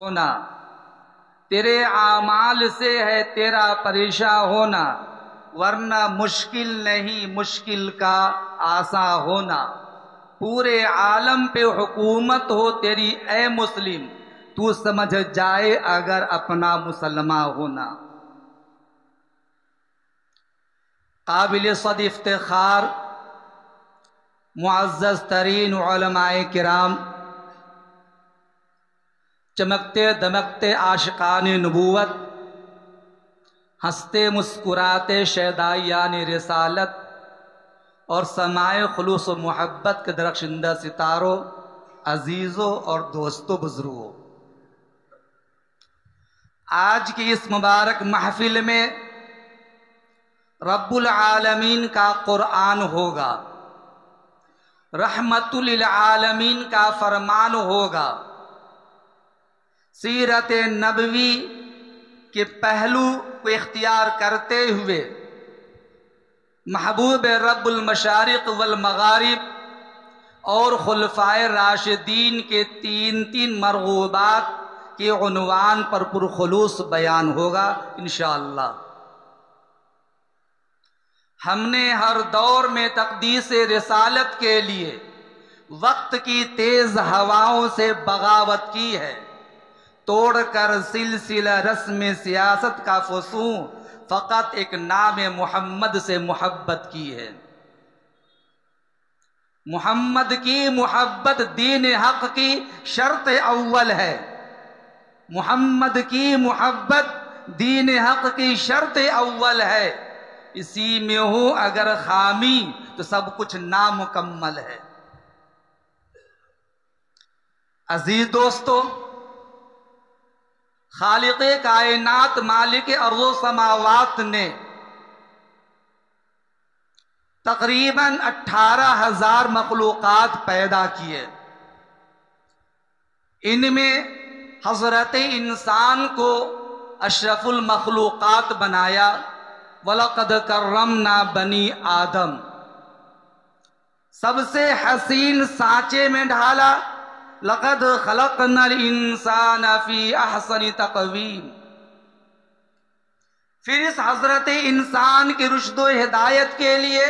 ہونا، تیرے اعمال سے ہے تیرا پریشان ہونا، ورنہ مشکل نہیں مشکل کا آساں ہونا۔ پورے عالم پہ حکومت ہو تیری اے مسلم، تو سمجھ جائے اگر اپنا مسلمان ہونا۔ قابل صد افتخار معزز ترین علماء کرام، چمکتے دمکتے عاشقان نبوت، ہنستے مسکراتے شیدائیان رسالت اور سمائے خلوص و محبت کے درخشندہ ستاروں، عزیزوں اور دوستوں بزرگوں، آج کی اس مبارک محفل میں رب العالمین کا قرآن ہوگا، رحمت للعالمین کا فرمان ہوگا، سیرت نبوی کے پہلو کو اختیار کرتے ہوئے محبوب رب المشارق والمغارب اور خلفائے راشدین کے تین مرغوبات کے عنوان پر پرخلوص بیان ہوگا انشاءاللہ۔ ہم نے ہر دور میں تقدیس رسالت کے لیے وقت کی تیز ہواؤں سے بغاوت کی ہے، توڑ کر سلسلہ رسم سیاست کا فسوں، فقط ایک نام محمد سے محبت کی ہے۔ محمد کی محبت دین حق کی شرط اول ہے، محمد کی محبت دین حق کی شرط اول ہے، اسی میں ہو اگر خامی تو سب کچھ نامکمل ہے۔ عزیز دوستو، خالق کائنات مالک ارض و سماوات نے تقریباً 18,000 مخلوقات پیدا کیے، ان میں حضرت انسان کو اشرف المخلوقات بنایا، وَلَقَدْ كَرَّمْنَا بَنِي آدم، سب سے حسین سانچے میں ڈھالا، لَقَدْ خَلَقْنَا الْإِنسَانَ فِي أَحْسَنِ تَقْوِيمٍ۔ پھر اس حضرت انسان کی رشد و ہدایت کے لیے،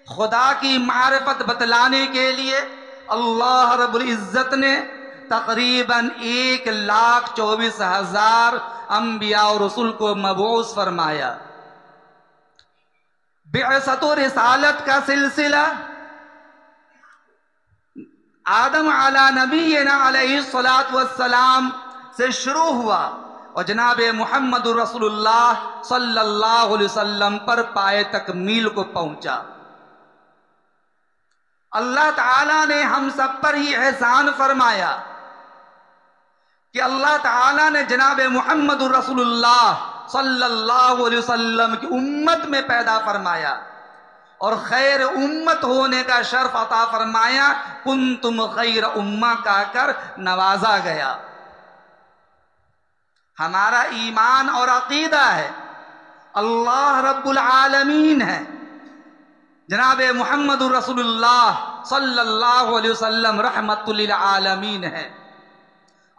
خدا کی معرفت بتلانے کے لیے اللہ رب العزت نے تقریباً 1,24,000 انبیاء و رسول کو مبعوث فرمایا۔ بعثت و رسالت کا سلسلہ آدم علی نبینا علیہ السلام سے شروع ہوا اور جناب محمد رسول اللہ صلی اللہ علیہ وسلم پر پائے تکمیل کو پہنچا۔ اللہ تعالیٰ نے ہم سب پر ہی احسان فرمایا کہ اللہ تعالیٰ نے جناب محمد رسول اللہ صلی اللہ علیہ وسلم کی امت میں پیدا فرمایا اور خیر امت ہونے کا شرف عطا فرمایا، کنتم خیر امہ کہہ کر نوازا گیا۔ ہمارا ایمان اور عقیدہ ہے اللہ رب العالمین ہے، جناب محمد رسول اللہ صلی اللہ علیہ وسلم رحمت للعالمین ہے،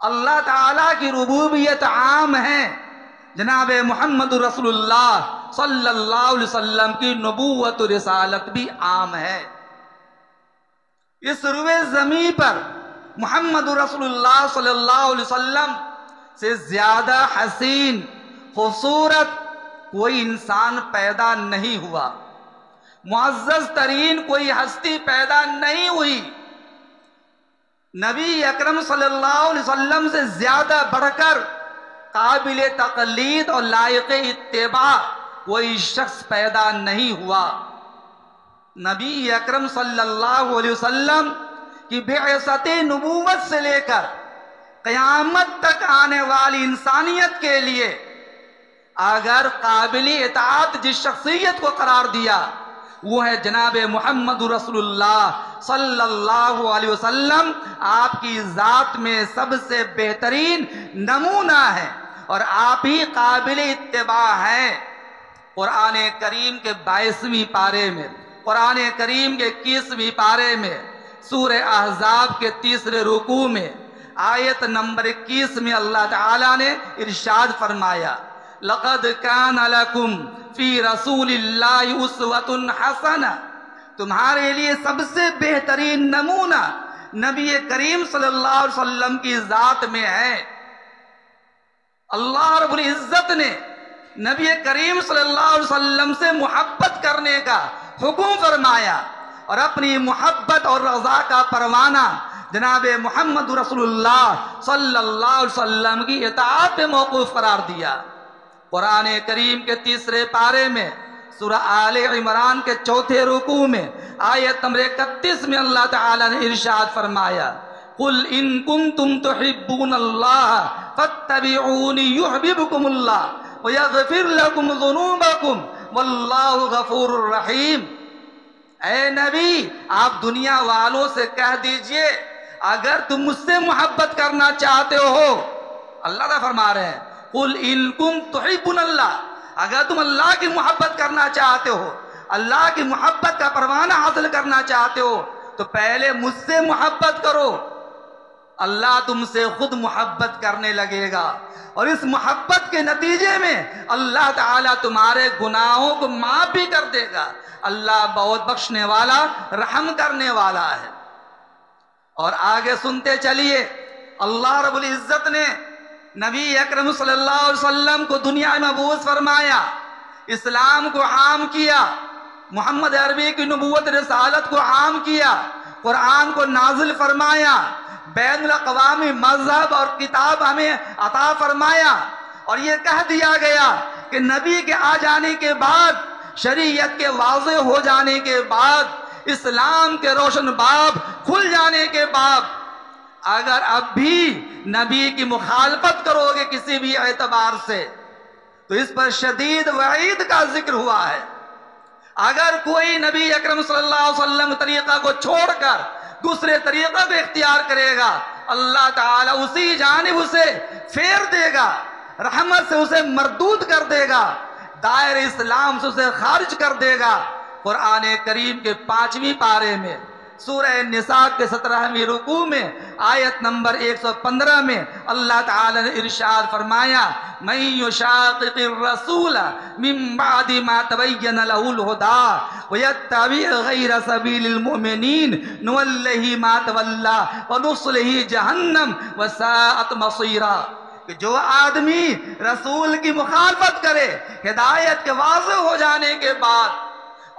اللہ تعالیٰ کی ربوبیت عام ہے، جناب محمد رسول اللہ صلی اللہ علیہ وسلم کی نبوت و رسالت بھی عام ہے۔ اس روئے زمین پر محمد رسول اللہ صلی اللہ علیہ وسلم سے زیادہ حسین خوبصورت کوئی انسان پیدا نہیں ہوا، معزز ترین کوئی ہستی پیدا نہیں ہوئی، نبی اکرم صلی اللہ علیہ وسلم سے زیادہ بڑھ کر قابل تقلید اور لائق اتباع کوئی شخص پیدا نہیں ہوا۔ نبی اکرم صلی اللہ علیہ وسلم کی بعثت نبوت سے لے کر قیامت تک آنے والی انسانیت کے لیے اگر قابل اطاعت جس شخصیت کو قرار دیا وہ ہے جناب محمد رسول اللہ صلی اللہ علیہ وسلم، آپ کی ذات میں سب سے بہترین نمونہ ہے اور آپ ہی قابل اتباع ہیں۔ قرآن کریم کے 22ویں پارے میں، قرآن کریم کے 21ویں پارے میں، سورہ احزاب کے 3 رکوع میں آیت نمبر 21 میں اللہ تعالیٰ نے ارشاد فرمایا لَقَدْ كَانَ لَكُمْ فِي رَسُولِ اللَّهِ أُسْوَةٌ حَسَنَةٌ، تمہارے لیے سب سے بہترین نمونہ نبی کریم صلی اللہ علیہ وسلم کی ذات میں ہے۔ اللہ رب العزت نے نبی کریم صلی اللہ علیہ وسلم سے محبت کرنے کا حکم فرمایا اور اپنی محبت اور رضا کا پروانہ جناب محمد رسول اللہ صلی اللہ علیہ وسلم کی اطاعت پہ موقوف قرار دیا۔ قرآن کریم کے 3 پارے میں سورہ آل عمران کے 4 رکوع میں آیت نمبر 31 میں اللہ تعالیٰ نے ارشاد فرمایا قُلْ إِن كُنتُمْ تُحِبُّونَ اللَّهَ فَاتَّبِعُونِ يُحْبِبْكُمُ اللَّهُ وَيَغْفِرْ لَكُمْ ذُنُوبَكُمْ وَاللَّهُ غَفُورٌ رَحِيمٌ۔ اے نبی، آپ دنیا والوں سے کہہ دیجئے اگر تم مجھ سے محبت کرنا چاہتے ہو، اللہ تعالیٰ فرما رہے ہیں قُلْ إِن كُنتُمْ تُحِبُّونَ اللَّهَ، اگر تم اللہ کی محبت کرنا چاہتے ہو، اللہ کی محبت کا پروانہ حاصل کرنا چاہتے ہو تو پہلے مجھ سے محبت کرو، اللہ تم سے خود محبت کرنے لگے گا اور اس محبت کے نتیجے میں اللہ تعالیٰ تمہارے گناہوں کو معاف بھی کر دے گا۔ اللہ بہت بخشنے والا، رحم کرنے والا ہے۔ اور آگے سنتے چلیے، اللہ رب العزت نے نبی اکرم صلی اللہ علیہ وسلم کو دنیا میں مبعوث فرمایا، اسلام کو عام کیا، محمد عربی کی نبوت رسالت کو عام کیا، قرآن کو نازل فرمایا، بین الاقوامی مذہب اور کتاب ہمیں عطا فرمایا، اور یہ کہہ دیا گیا کہ نبی کے آ جانے کے بعد، شریعت کے واضح ہو جانے کے بعد، اسلام کے روشن باب کھل جانے کے بعد اگر اب بھی نبی کی مخالفت کرو گے کسی بھی اعتبار سے تو اس پر شدید وعید کا ذکر ہوا ہے۔ اگر کوئی نبی اکرم صلی اللہ علیہ وسلم طریقہ کو چھوڑ کر دوسرے طریقہ کو اختیار کرے گا، اللہ تعالیٰ اسی جانب اسے پھیر دے گا، رحمت سے اسے مردود کر دے گا، دائر اسلام سے اسے خارج کر دے گا۔ قرآن کریم کے 5ویں پارے میں سورہ نساء کے 17ویں رکوع میں آیت نمبر 115 میں اللہ تعالیٰ نے ارشاد فرمایا مَن يُشَاقِقِ الرَّسُولَ مِن بَعْدِ مَا تَبَيَّنَ لَهُ الْهُدَىٰ وَيَتَّبِعْ غَيْرَ سَبِيلِ الْمُؤْمِنِينَ نُوَلِّهِ مَا تَوَلَّىٰ وَنُصْلِهِ جَهَنَّمَ وَسَاءَتْ مَصِيرًا۔ کہ جو آدمی رسول کی مخالفت کرے ہدایت کے واضح ہو جانے کے بعد،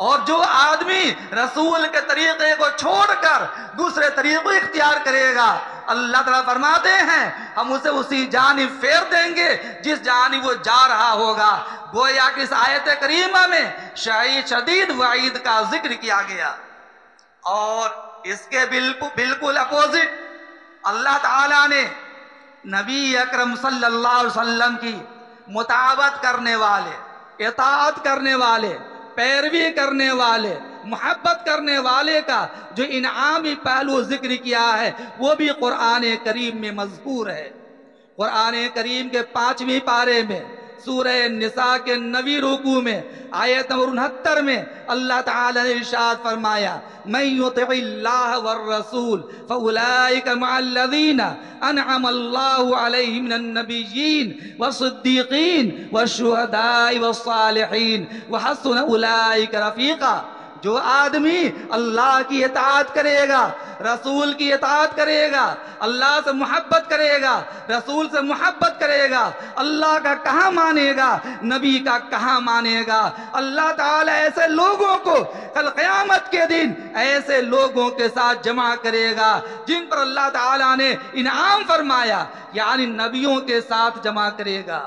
اور جو آدمی رسول کے طریقے کو چھوڑ کر دوسرے طریقے اختیار کرے گا، اللہ تعالیٰ فرماتے ہیں ہم اسے اسی جانب پھیر دیں گے جس جانب وہ جا رہا ہوگا۔ گویا کہ اس آیت کریمہ میں شدید وعید کا ذکر کیا گیا، اور اس کے بالکل اپوزٹ اللہ تعالیٰ نے نبی اکرم صلی اللہ علیہ وسلم کی مطابقت کرنے والے، اطاعت کرنے والے، پیروی کرنے والے، محبت کرنے والے کا جو انعامی پہلو ذکر کیا ہے وہ بھی قرآن کریم میں مذکور ہے۔ قرآن کریم کے 5ویں پارے میں سورہ نساء کے 9ویں رکوع میں آیت نمبر 69 میں اللہ تعالیٰ نے ارشاد فرمایا مَن يُطِعِ اللَّهَ وَالرَّسُولَ فَأُولَٰئِكَ مَعَ الَّذِينَ أَنْعَمَ اللَّهُ عَلَيْهِمْ مِنَ النَّبِيِّينَ وَالصِّدِّيقِينَ وَالشُّهَدَاءِ وَالصَّالِحِينَ وَحَسُنَ أُولَٰئِكَ رَفِيقًا۔ جو آدمی اللہ کی اطاعت کرے گا، رسول کی اطاعت کرے گا، اللہ سے محبت کرے گا، رسول سے محبت کرے گا، اللہ کا کہاں مانے گا، نبی کا کہاں مانے گا، اللہ تعالیٰ ایسے لوگوں کو کل قیامت کے دن ایسے لوگوں کے ساتھ جمع کرے گا جن پر اللہ تعالیٰ نے انعام فرمایا، یعنی نبیوں کے ساتھ جمع کرے گا،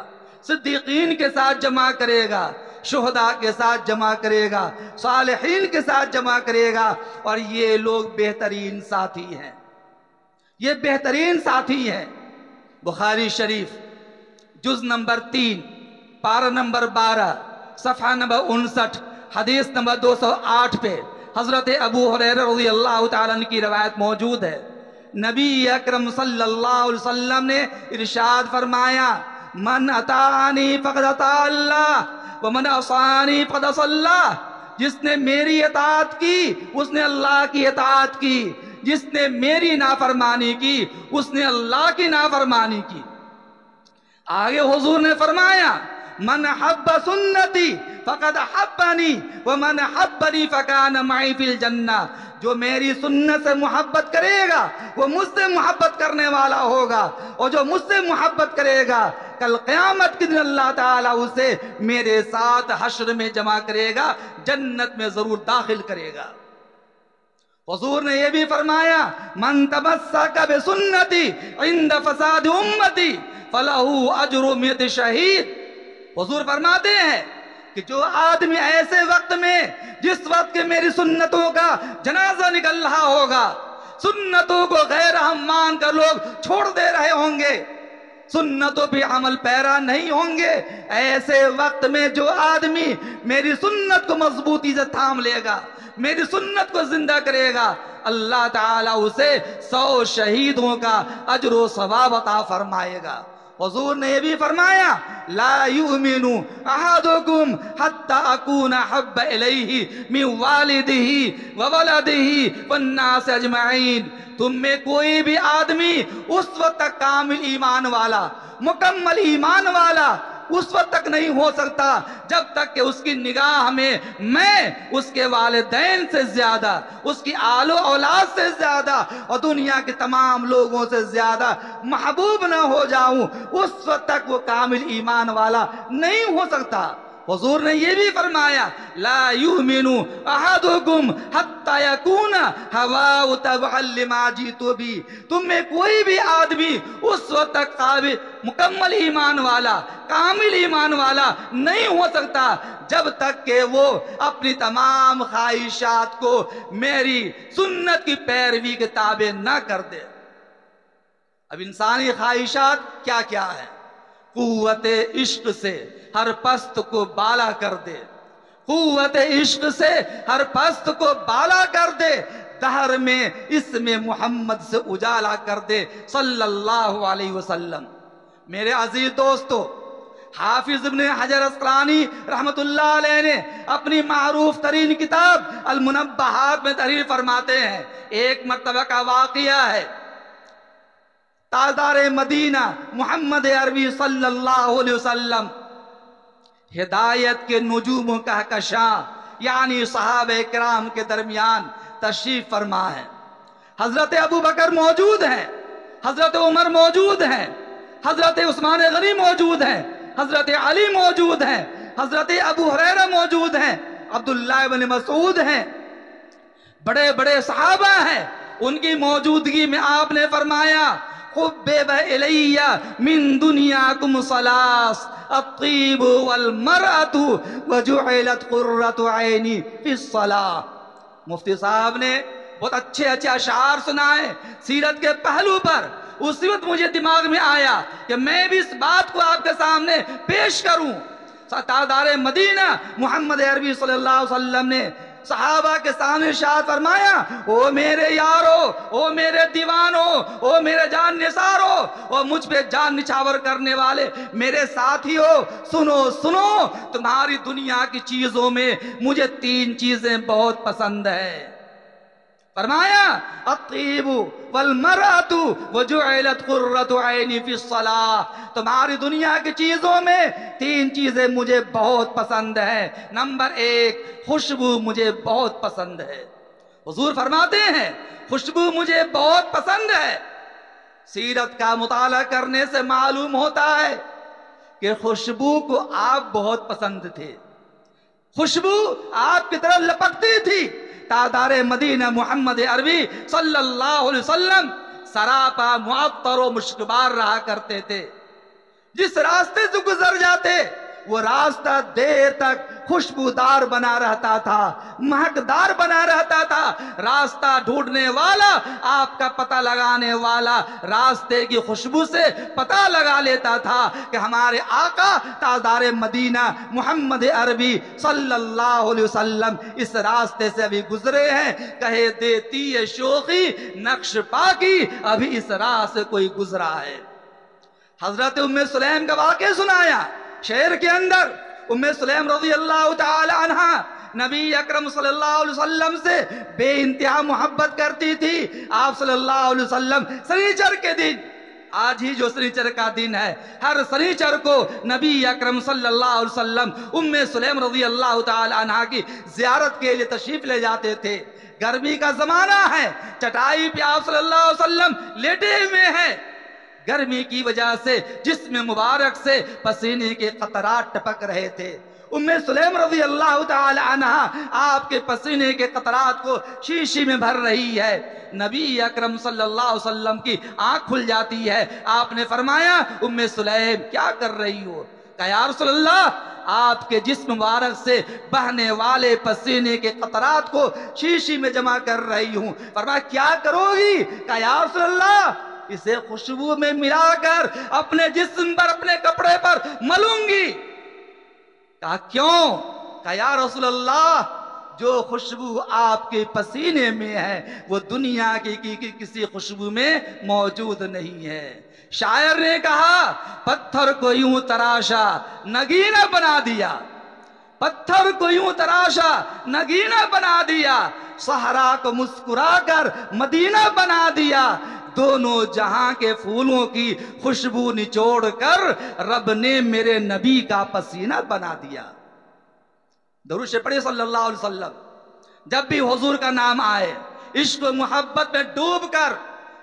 صدیقین کے ساتھ جمع کرے گا، شہداء کے ساتھ جمع کرے گا، صالحین کے ساتھ جمع کرے گا، اور یہ لوگ بہترین ساتھی ہیں، یہ بہترین ساتھی ہیں۔ بخاری شریف جز نمبر 3 پارہ نمبر 12 صفحہ نمبر 59 حدیث نمبر 208 پہ حضرت ابو ہریرہ رضی اللہ تعالیٰ عنہ کی روایت موجود ہے۔ نبی اکرم صلی اللہ علیہ وسلم نے ارشاد فرمایا من اطاعنی فقد اطاع اللہ ومن عصانی فقد عصى اللہ، جس نے میری اطاعت کی اس نے اللہ کی اطاعت کی، جس نے میری نافرمانی کی اس نے اللہ کی نافرمانی کی۔ آگے حضور نے فرمایا من حب سنتی فقد حبنی ومن حبنی فکان معی فی الجنہ، جو میری سنت سے محبت کرے گا وہ مجھ سے محبت کرنے والا ہوگا، اور جو مجھ سے محبت کرے گا کل قیامت کے دن اللہ تعالیٰ اسے میرے ساتھ حشر میں جمع کرے گا، جنت میں ضرور داخل کرے گا۔ حضور نے یہ بھی فرمایا من تمسک بسنتی عند فساد امتی فلہ اجر 100 شہید۔ حضور فرماتے ہیں کہ جو آدمی ایسے وقت میں جس وقت کہ میری سنتوں کا جنازہ نکل رہا ہوگا، سنتوں کو غیر اہم مان کر لوگ چھوڑ دے رہے ہوں گے، سنتوں پہ عمل پیرا نہیں ہوں گے، ایسے وقت میں جو آدمی میری سنت کو مضبوطی سے تھام لے گا، میری سنت کو زندہ کرے گا، اللہ تعالیٰ اسے 100 شہیدوں کا اجر و ثواب عطا فرمائے گا۔ حضور نے یہ بھی فرمایا لا یؤمن احدکم حتی اکون حب الیہ من والدہ وولدہ والناس اجمعین، تم میں کوئی بھی آدمی اس وقت تک کامل ایمان والا، مکمل ایمان والا اس وقت تک نہیں ہو سکتا جب تک کہ اس کی نگاہ میں اس کے والدین سے زیادہ، اس کی آل و اولاد سے زیادہ اور دنیا کے تمام لوگوں سے زیادہ محبوب نہ ہو جاؤں، اس وقت تک وہ کامل ایمان والا نہیں ہو سکتا۔ حضور نے یہ بھی فرمایا لا یؤمن احدکم حتی یکون ہواہ تبعا لما جئت بہ، تم میں کوئی بھی آدمی اس وقت تک قابل مکمل ایمان والا، کامل ایمان والا نہیں ہو سکتا جب تک کہ وہ اپنی تمام خواہشات کو میری سنت کی پیروی کے تابع نہ کر دے۔ اب انسانی خواہشات کیا کیا ہے؟ قوت عشق سے ہر پست کو بالا کر دے، قوت عشق سے ہر پست کو بالا کر دے، دہر میں اسم محمد سے اجالا کر دے صلی اللہ علیہ وسلم۔ میرے عزیز دوستو، حافظ ابن حجر اسقلانی رحمت اللہ علیہ نے اپنی معروف ترین کتاب المنبہات میں تحریر فرماتے ہیں، ایک مرتبہ کا واقعہ ہے، تاجدار مدینہ محمد عربی صلی اللہ علیہ وسلم ہدایت کے نجوم کہکشاں یعنی صحابہ کرام کے درمیان تشریف فرما ہے۔ حضرت ابو بکر موجود ہیں، حضرت عمر موجود ہیں، حضرت عثمان غنی موجود ہیں، حضرت علی موجود ہیں، حضرت ابو ہریرہ موجود ہیں، عبداللہ بن مسعود ہیں، بڑے بڑے صحابہ ہیں۔ ان کی موجودگی میں آپ نے فرمایا حبب الی من دنیاکم ثلاث الطیب والمرأة وجعلت قرۃ عینی فی الصلاۃ۔ مفتی صاحب نے بہت اچھے اچھے اشعار سنائے سیرت کے پہلو پر۔ اسی وقت مجھے دماغ میں آیا کہ میں بھی اس بات کو آپ کے سامنے پیش کروں۔ تاجدار مدینہ محمد عربی صلی اللہ علیہ وسلم نے صحابہ کے سامنے ارشاد فرمایا او میرے یارو، او میرے دیوانو، او میرے جان نثارو، او مجھ پہ جان نچھاور کرنے والے میرے ساتھیو، سنو سنو، تمہاری دنیا کی چیزوں میں مجھے 3 چیزیں بہت پسند ہے۔ فرمایا الطیب والمرأة وجعلت قرۃ عینی فی الصلاۃ، تمہاری دنیا کی چیزوں میں 3 چیزیں مجھے بہت پسند ہیں۔ نمبر 1 خوشبو مجھے بہت پسند ہے۔ حضور فرماتے ہیں خوشبو مجھے بہت پسند ہے۔ سیرت کا مطالعہ کرنے سے معلوم ہوتا ہے کہ خوشبو کو آپ بہت پسند تھے، خوشبو آپ کی طرف لپکتی تھی۔ تاجدار مدینہ محمد عربی صلی اللہ علیہ وسلم سراپا معطر و مشکبار رہا کرتے تھے، جس راستے سے گزر جاتے وہ راستہ دیر تک خوشبودار بنا رہتا تھا، مہکدار بنا رہتا تھا۔ راستہ ڈھونڈنے والا، آپ کا پتہ لگانے والا راستے کی خوشبو سے پتہ لگا لیتا تھا کہ ہمارے آقا تاجدار مدینہ محمد عربی صلی اللہ علیہ وسلم اس راستے سے ابھی گزرے ہیں۔ کہے دیتی ہے شوخی نقش پاکی، ابھی اس راہ سے کوئی گزرا ہے۔ حضرت ام سلیم کا واقعہ سنایا شہر کے اندر۔ ام سلیم رضی اللہ تعالی عنہ نبی اکرم صلی اللہ علیہ وسلم سے بے انتہا محبت کرتی تھی. آپ صلی اللہ علیہ وسلم سنیچر کے دن، آج ہی جو سنیچر کا دن ہے، ہر سنیچر کو نبی اکرم صلی اللہ علیہ وسلم ام سلیم رضی اللہ تعالی عنہ کی زیارت کے لیے تشریف لے جاتے تھے. گرمی کا زمانہ ہے، چٹائی پہ آپ صلی اللہ علیہ وسلم لیٹے ہوئے ہیں. گرمی کی وجہ سے جسم مبارک سے پسینے کے قطرات ٹپک رہے تھے. ام سلیم رضی اللہ تعالی عنہ آپ کے پسینے کے قطرات کو شیشی میں بھر رہی ہے. نبی اکرم صلی اللہ علیہ وسلم کی آنکھ کھل جاتی ہے. آپ نے فرمایا ام سلیم کیا کر رہی ہو؟ کہا یا رسول اللہ آپ کے جسم مبارک سے بہنے والے پسینے کے قطرات کو شیشی میں جمع کر رہی ہوں. فرمایا کیا کرو گی؟ کہا یا رسول اللہ اسے خوشبو میں ملا کر اپنے جسم پر، اپنے کپڑے پر ملوں گی. کہا کیوں؟ کہا یا رسول اللہ جو خوشبو آپ کے پسینے میں ہے وہ دنیا کی کسی خوشبو میں موجود نہیں ہے. شاعر نے کہا پتھر کو یوں تراشا نگینہ بنا دیا، پتھر کو یوں تراشا نگینہ بنا دیا، صحرا کو مسکرا کر مدینہ بنا دیا. دونوں جہاں کے پھولوں کی خوشبو نچوڑ کر رب نے میرے نبی کا پسینہ بنا دیا. درود شریف پڑھیے صلی اللہ علیہ وسلم. جب بھی حضور کا نام آئے عشق و محبت میں ڈوب کر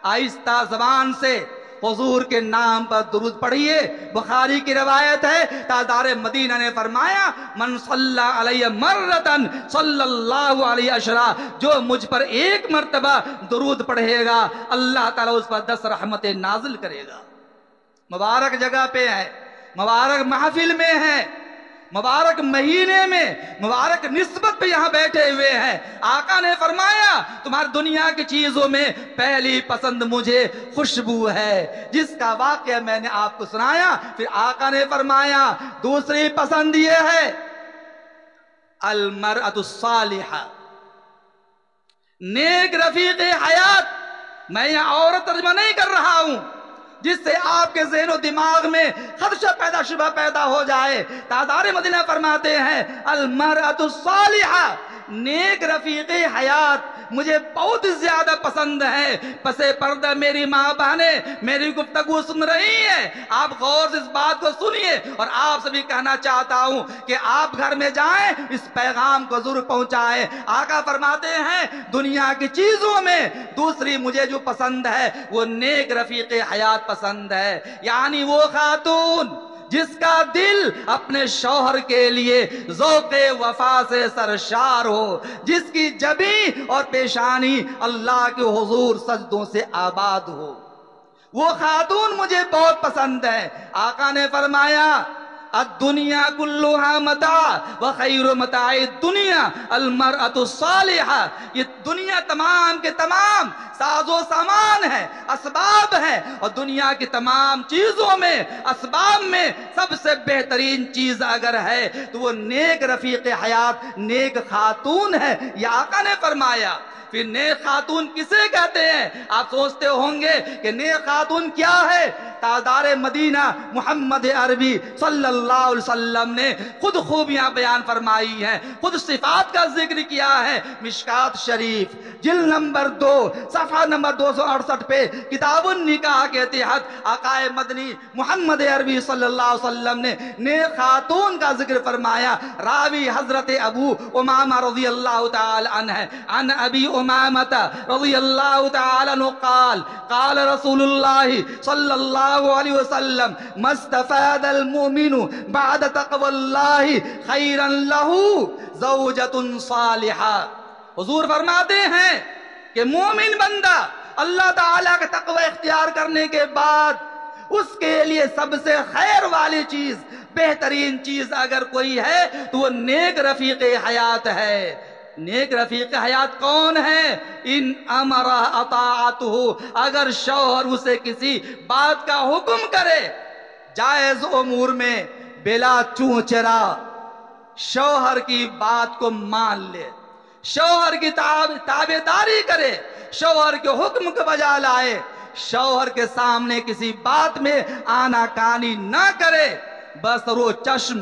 آہستہ زبان سے حضور کے نام پر درود پڑھیے. بخاری کی روایت ہے تاجدار مدینہ نے فرمایا من صلی علیہ مرتن صلی اللہ علیہ عشرہ، جو مجھ پر ایک مرتبہ درود پڑھے گا اللہ تعالیٰ اس پر 10 رحمتیں نازل کرے گا. مبارک جگہ پہ ہے، مبارک محفل میں ہے، مبارک مہینے میں، مبارک نسبت پہ یہاں بیٹھے ہوئے ہیں. آقا نے فرمایا تمہاری دنیا کی چیزوں میں پہلی پسند مجھے خوشبو ہے، جس کا واقعہ میں نے آپ کو سنایا. پھر آقا نے فرمایا دوسری پسند یہ ہے المرأۃ الصالحہ، نیک رفیق حیات. میں یہاں عورت ترجمہ نہیں کر رہا ہوں جس سے آپ کے ذہن و دماغ میں خدشہ پیدا، شبہ پیدا ہو جائے. تاجدار مدینہ فرماتے ہیں المرأۃ الصالحہ، نیک رفیق حیات مجھے بہت زیادہ پسند ہے. پس پردہ میری ماں بہنیں میری گفتگو سن رہی ہیں، آپ غور سے اس بات کو سنیے. اور آپ سے بھی کہنا چاہتا ہوں کہ آپ گھر میں جائیں اس پیغام کو ضرور پہنچائیں. آقا فرماتے ہیں دنیا کی چیزوں میں دوسری مجھے جو پسند ہے وہ نیک رفیق حیات پسند ہے. یعنی وہ خاتون جس کا دل اپنے شوہر کے لیے ذوق وفا سے سرشار ہو، جس کی جبیں اور پیشانی اللہ کے حضور سجدوں سے آباد ہو، وہ خاتون مجھے بہت پسند ہے. آقا نے فرمایا الدنیا کلها متاع وخیر متاع الدنیا المرأۃ الصالحہ. یہ دنیا تمام کے تمام ساز و سامان ہے، اسباب ہے، اور دنیا کی تمام چیزوں میں، اسباب میں سب سے بہترین چیز اگر ہے تو وہ نیک رفیق حیات، نیک خاتون ہے. یہ آقا نے فرمایا. پھر نیک خاتون کسے کہتے ہیں؟ آپ سوچتے ہوں گے کہ نیک خاتون کیا ہے. تاجدار مدینہ محمد عربی صلی اللہ علیہ وسلم نے خود خوبیاں بیان فرمائی ہیں، خود صفات کا ذکر کیا ہے. مشکات شریف جلد نمبر 2 صفحہ نمبر 268 پہ کتاب النکاح کے تحت آقا مدنی محمد عربی صلی اللہ علیہ وسلم نے نیک خاتون کا ذکر فرمایا. راوی حضرت ابو امامہ رضی اللہ تعالی عنہ ہے. عن ابی امامہ رضی اللہ تعالی عنہ قال قال رسول اللہ صلی اللہ علیہ وسلم ما استفاد المؤمن بعد تقوى اللہ خیرا له زوجۃ صالحہ. حضور فرماتے ہیں کہ مومن بندہ اللہ تعالیٰ کا تقوی اختیار کرنے کے بعد اس کے لیے سب سے خیر والی چیز، بہترین چیز اگر کوئی ہے تو وہ نیک رفیق حیات ہے. نیک رفیق حیات کون ہے؟ ان امر اطاعتہ، اگر شوہر اسے کسی بات کا حکم کرے جائز امور میں بلا چوں چرا شوہر کی بات کو مان لے، شوہر کی تابعداری کرے، شوہر کے حکم کو بجا لائے، شوہر کے سامنے کسی بات میں آنا کانی نہ کرے، بس رو چشم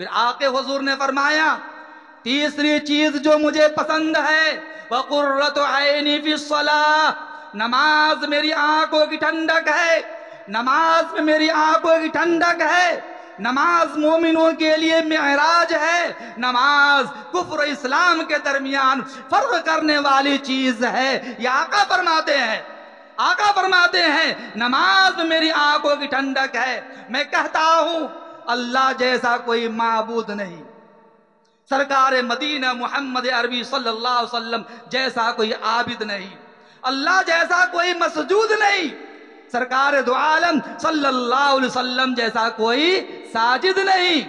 پھر آقے حضور نے فرمایا تیسری چیز جو مجھے پسند ہے وَقُرَّةُ عَيْنِي فِي الصَّلَاةِ، نماز میری آنکھوں کی ٹھنڈک ہے، نماز میں میری آنکھوں کی ٹھنڈک ہے، نماز مومنوں کے لیے معراج ہے، نماز کفر و اسلام کے درمیان فرق کرنے والی چیز ہے۔ یہ آقا فرماتے ہیں، آقا فرماتے ہیں نماز میں میری آنکھوں کی ٹھنڈک ہے۔ میں کہتا ہوں اللہ جیسا کوئی معبود نہیں، سرکار مدینہ محمد عربی صلی اللہ علیہ وسلم جیسا کوئی عابد نہیں، اللہ جیسا کوئی مسجود نہیں، سرکار دو عالم صلی اللہ علیہ وسلم جیسا کوئی ساجد نہیں۔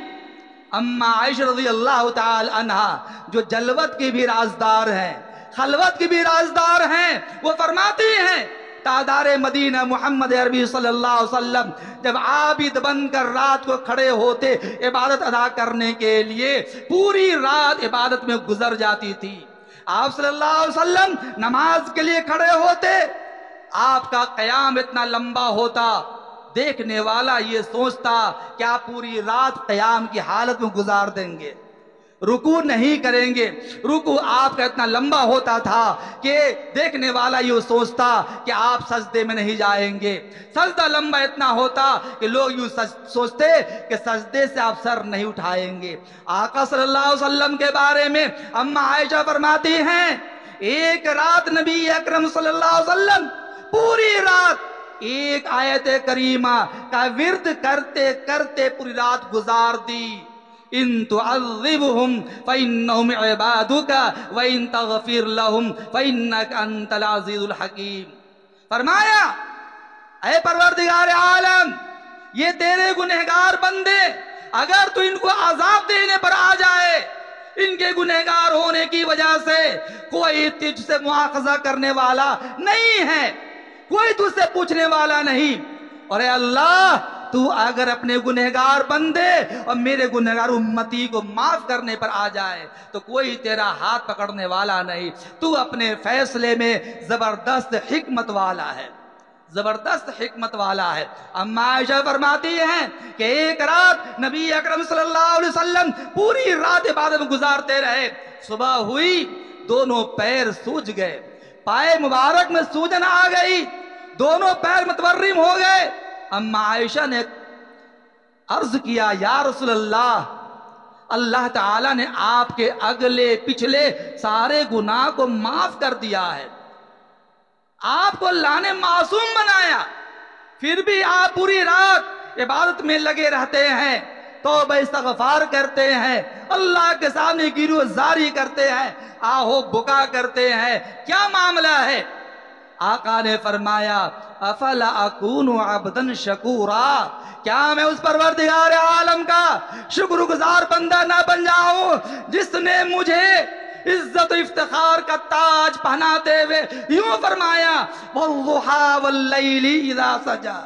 اما عائشہ رضی اللہ تعالی عنہا جو جلوت کی بھی رازدار ہیں، خلوت کی بھی رازدار ہیں، وہ فرماتی ہیں تاجدار مدینہ محمد عربی صلی اللہ علیہ وسلم جب عابد بن کر رات کو کھڑے ہوتے عبادت ادا کرنے کے لیے، پوری رات عبادت میں گزر جاتی تھی۔ آپ صلی اللہ علیہ وسلم نماز کے لیے کھڑے ہوتے، آپ کا قیام اتنا لمبا ہوتا، دیکھنے والا یہ سوچتا کہ آپ پوری رات قیام کی حالت میں گزار دیں گے، رکوع نہیں کریں گے۔ رکوع آپ کا اتنا لمبا ہوتا تھا کہ دیکھنے والا یہ سوچتا کہ آپ سجدے میں نہیں جائیں گے، سجدہ لمبا اتنا ہوتا کہ لوگ یوں سوچتے کہ سجدے سے آپ سر نہیں اٹھائیں گے۔ آقا صلی اللہ علیہ وسلم کے بارے میں اما عائشہ فرماتی ہیں ایک رات نبی اکرم صلی اللہ علیہ وسلم پوری رات ایک آیت کریمہ کا ورد کرتے کرتے پوری رات گزار دی۔ ان تعذبهم فانهم عبادك وان تغفر لهم فانك انت العزيز الحكيم۔ فرمایا اے پروردگار عالم، یہ تیرے گنہگار بندے، اگر تو ان کو عذاب دینے پر آ جائے، ان کے گنہگار ہونے کی وجہ سے کوئی تجھ سے مواخذہ کرنے والا نہیں ہے، کوئی تجھ سے پوچھنے والا نہیں، اور اے اللہ تو اگر اپنے گنہگار بندے اور میرے گنہگار امتی کو معاف کرنے پر آ جائے تو کوئی تیرا ہاتھ پکڑنے والا نہیں، تو اپنے فیصلے میں زبردست حکمت والا ہے، زبردست حکمت والا ہے۔ اما عائشہ فرماتی ہیں کہ ایک رات نبی اکرم صلی اللہ علیہ وسلم پوری رات عبادت میں گزارتے رہے، صبح ہوئی دونوں پیر سوج گئے، پائے مبارک میں سوجن آ گئی، دونوں پیر متورم ہو گئے۔ اما عائشہ نے عرض کیا یا رسول اللہ، اللہ تعالیٰ نے آپ کے اگلے پچھلے سارے گناہ کو معاف کر دیا ہے، آپ کو اللہ نے معصوم بنایا، پھر بھی آپ پوری رات عبادت میں لگے رہتے ہیں، توبہ استغفار کرتے ہیں، اللہ کے سامنے گریبانزاری کرتے ہیں، آہو بکا کرتے ہیں، کیا معاملہ ہے؟ آقا نے فرمایا افلا اکون عبدا شکورا، کیا میں اس پروردگار عالم کا شکر گزار بندہ نہ بن جاؤں جس نے مجھے عزت و افتخار کا تاج پہناتے ہوئے یوں فرمایا والضحى واللیل اذا سجا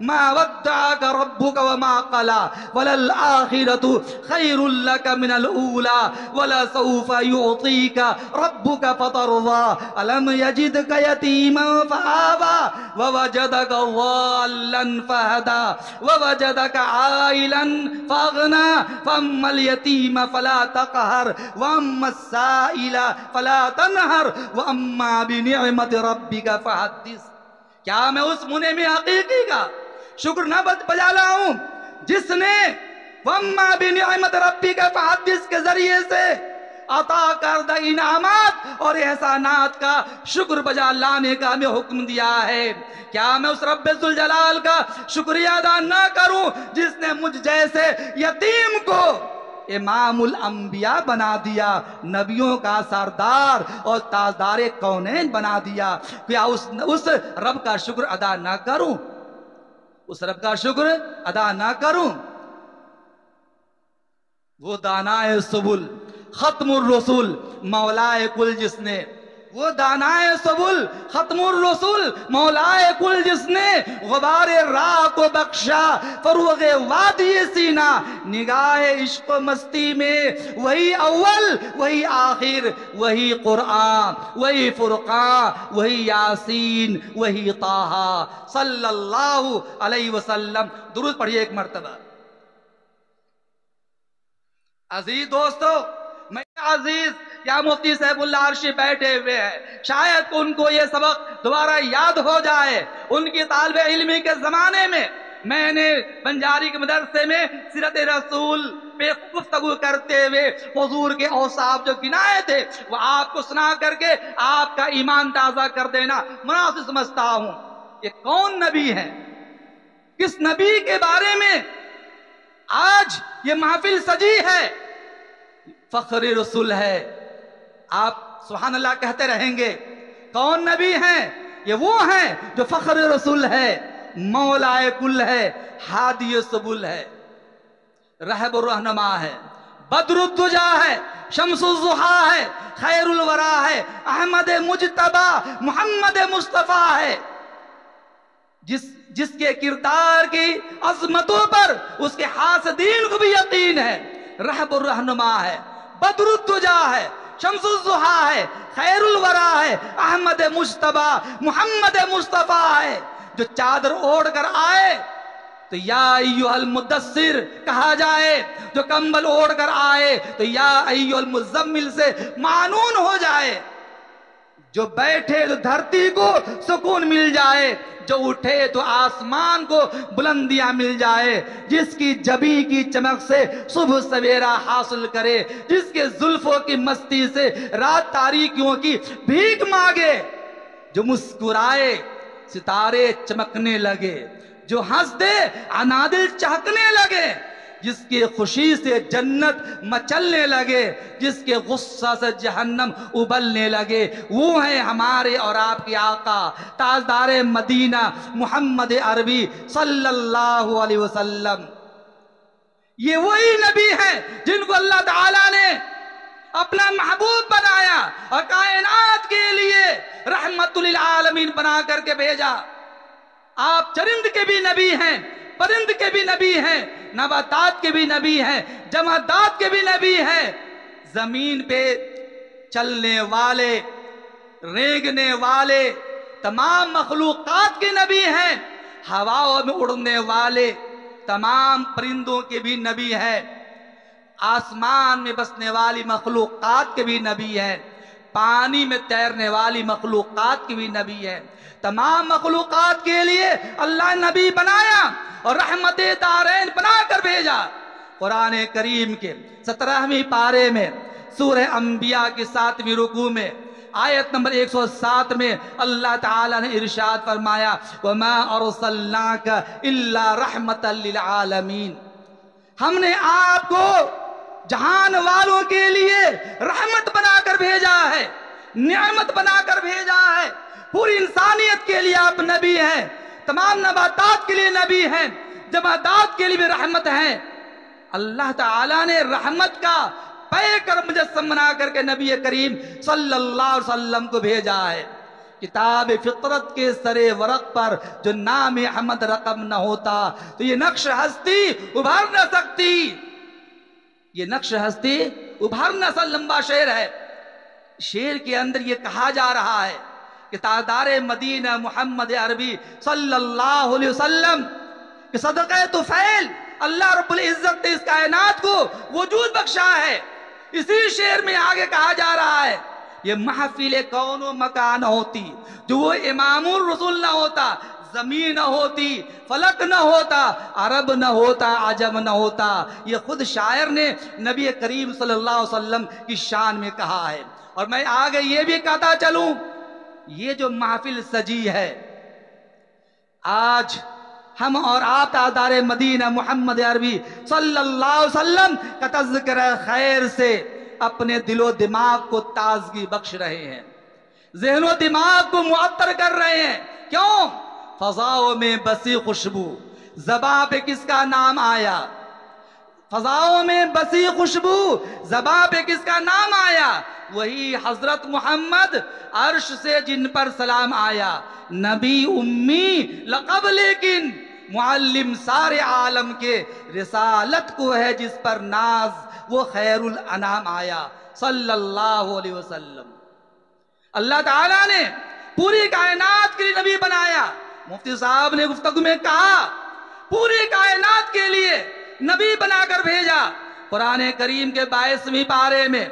ما ودعك ربك وما قلى وللآخرة خير لك من الأولى ولسوف يعطيك ربك فترضى ألم يجدك يتيما فآوى ووجدك ضالا فهدى ووجدك عائلا فأغنى فأما اليتيم فلا تقهر وأما السائل فلا تنهر وأما بنعمة ربك فحدث۔ کیا میں اس منعم حقیقی کا شکر نہ بجا لاؤں جس نے وَأَمَّا بِنِعْمَةِ رَبِّكَ فَحَدِّثْ کے ذریعے سے عطا کردہ انعامات اور احسانات کا شکر بجا لانے کا ہمیں حکم دیا ہے؟ کیا میں اس رب ذوالجلال کا شکریہ ادا نہ کروں جس نے مجھ جیسے یتیم کو امام الانبیاء بنا دیا، نبیوں کا سردار اور تاجدار کونین بنا دیا؟ کیا اس رب کا شکر ادا نہ کروں، اس رب کا شکر ادا نہ کروں؟ وہ دانائے سبل ختم الرسول مولائے کل جس نے، وہ دانائے سبل ختم الرسول مولائے کل جس نے غبار راہ کو بخشا فروغ وادی سینہ، نگاہ عشق و مستی میں وہی اول وہی آخر، وہی قرآن وہی فرقان وہی یاسین وہی طٰہٰ صلی اللہ علیہ وسلم۔ درود پڑھیے ایک مرتبہ۔ عزیز دوستو، میں عزیز یا مفتی صاحب اللہ عرشی بیٹھے ہوئے ہیں، شاید ان کو یہ سبق دوبارہ یاد ہو جائے۔ ان کی طالب علمی کے زمانے میں نے بنجاری کے مدرسے میں سیرت رسول پہ گفتگو کرتے ہوئے حضور کے اوصاف جو گنائے تھے وہ آپ کو سنا کر کے آپ کا ایمان تازہ کر دینا مناسب سمجھتا ہوں۔ یہ کون نبی ہے؟ کس نبی کے بارے میں آج یہ محفل سجی ہے؟ فخر رسول ہے۔ آپ سبحان اللہ کہتے رہیں گے۔ کون نبی ہیں؟ یہ وہ ہیں جو فخر رسول ہے، مولا کل ہے، ہادی سبل ہے، رہب الرہنما ہے، بدر الدجا ہے، شمس الضحیٰ ہے، خیر الورا ہے، احمد مجتبی محمد مصطفیٰ ہے، جس کے کردار کی عظمتوں پر اس کے حاسدین کو بھی یقین ہے۔ رہب الرہنما ہے، بدر الدجا ہے، شمس الضحیٰ ہے، خیر الورا ہے، احمد مجتبی محمد مصطفیٰ ہے، جو چادر اوڑھ کر آئے تو یا ایھا المدثر کہا جائے، جو کمبل اوڑھ کر آئے تو یا ایھا المزمل سے معنون ہو جائے، جو بیٹھے تو دھرتی کو سکون مل جائے، جو اٹھے تو آسمان کو بلندیاں مل جائے، جس کی جبی کی چمک سے صبح سویرا حاصل کرے، جس کے زلفوں کی مستی سے رات تاریکیوں کی بھیک مانگے، جو مسکرائے ستارے چمکنے لگے، جو ہنس دے عنادل چہکنے لگے، جس کی خوشی سے جنت مچلنے لگے، جس کے غصہ سے جہنم ابلنے لگے، وہ ہیں ہمارے اور آپ کے آقا تاجدار مدینہ محمد عربی صلی اللہ علیہ وسلم۔ یہ وہی نبی ہیں جن کو اللہ تعالیٰ نے اپنا محبوب بنایا اور کائنات کے لیے رحمت للعالمین بنا کر کے بھیجا۔ آپ چرند کے بھی نبی ہیں، پرند کے بھی نبی ہیں، نباتات کے بھی نبی ہیں، جمادات کے بھی نبی ہیں، زمین پہ چلنے والے، رینگنے والے تمام مخلوقات کے نبی ہیں، ہواؤں میں اڑنے والے تمام پرندوں کے بھی نبی ہیں، آسمان میں بسنے والی مخلوقات کے بھی نبی ہیں، پانی میں تیرنے والی مخلوقات کے بھی نبی ہیں۔ تمام مخلوقات کے لیے اللہ نبی بنایا اور رحمت دارین بنا کر بھیجا۔ قرآن کریم کے 17ویں پارے میں سورہ انبیاء کی 7ویں رکوع میں آیت نمبر 107 میں اللہ تعالیٰ نے ارشاد فرمایا وَمَا أَرْسَلْنَاكَ إِلَّا رَحْمَةً لِلْعَالَمِينَ، ہم نے آپ کو جہان والوں کے لیے رحمت بنا کر بھیجا ہے، نعمت بنا کر بھیجا ہے، پوری انسانیت کے لیے آپ نبی ہیں، تمام نباتات کے لیے نبی ہیں، جمادات کے لیے بھی رحمت ہیں۔ اللہ تعالیٰ نے رحمت کا پے کر مجسم بنا کر کے نبی کریم صلی اللہ علیہ وسلم کو بھیجا ہے۔ کتاب فطرت کے سرے ورق پر جو نام احمد رقم نہ ہوتا تو یہ نقش ہستی ابھر نہ سکتی، یہ نقش ہستی ابھر نہ سکتی۔ لمبا شعر ہے، شعر کے اندر یہ کہا جا رہا ہے کہ تاجدار مدینہ محمد عربی صلی اللہ علیہ وسلم کہ صدقہ طفیل اللہ رب العزت نے اس کائنات کو وجود بخشا ہے۔ اسی شعر میں آگے کہا جا رہا ہے یہ محفل کون و مکان ہوتی جو وہ امام الرسول نہ ہوتا، زمین نہ ہوتی، فلک نہ ہوتا، عرب نہ ہوتا، عجم نہ ہوتا۔ یہ خود شاعر نے نبی کریم صلی اللہ علیہ وسلم کی شان میں کہا ہے۔ اور میں آگے یہ بھی کہتا چلوں، یہ جو محفل سجی ہے آج ہم اور آپ تاجدار مدینہ محمد عربی صلی اللہ علیہ وسلم کا تذکرہ خیر سے اپنے دل و دماغ کو تازگی بخش رہے ہیں، ذہن و دماغ کو معطر کر رہے ہیں۔ کیوں؟ فضاؤں میں بسی خوشبو، زباں پہ کس کا نام آیا؟ فضاؤں میں بسی خوشبو، زباں پہ کس کا نام آیا؟ وہی حضرت محمد، عرش سے جن پر سلام آیا، نبی امی لقب لیکن معلم سارے عالم کے، رسالت کو ہے جس پر ناز وہ خیر الانام آیا صلی اللہ علیہ وسلم۔ اللہ تعالیٰ نے پوری کائنات کے لیے نبی بنایا۔ مفتی صاحب نے گفتگو میں کہا پوری کائنات کے لیے نبی بنا کر بھیجا، قرآن کریم کے 22ویں پارے میں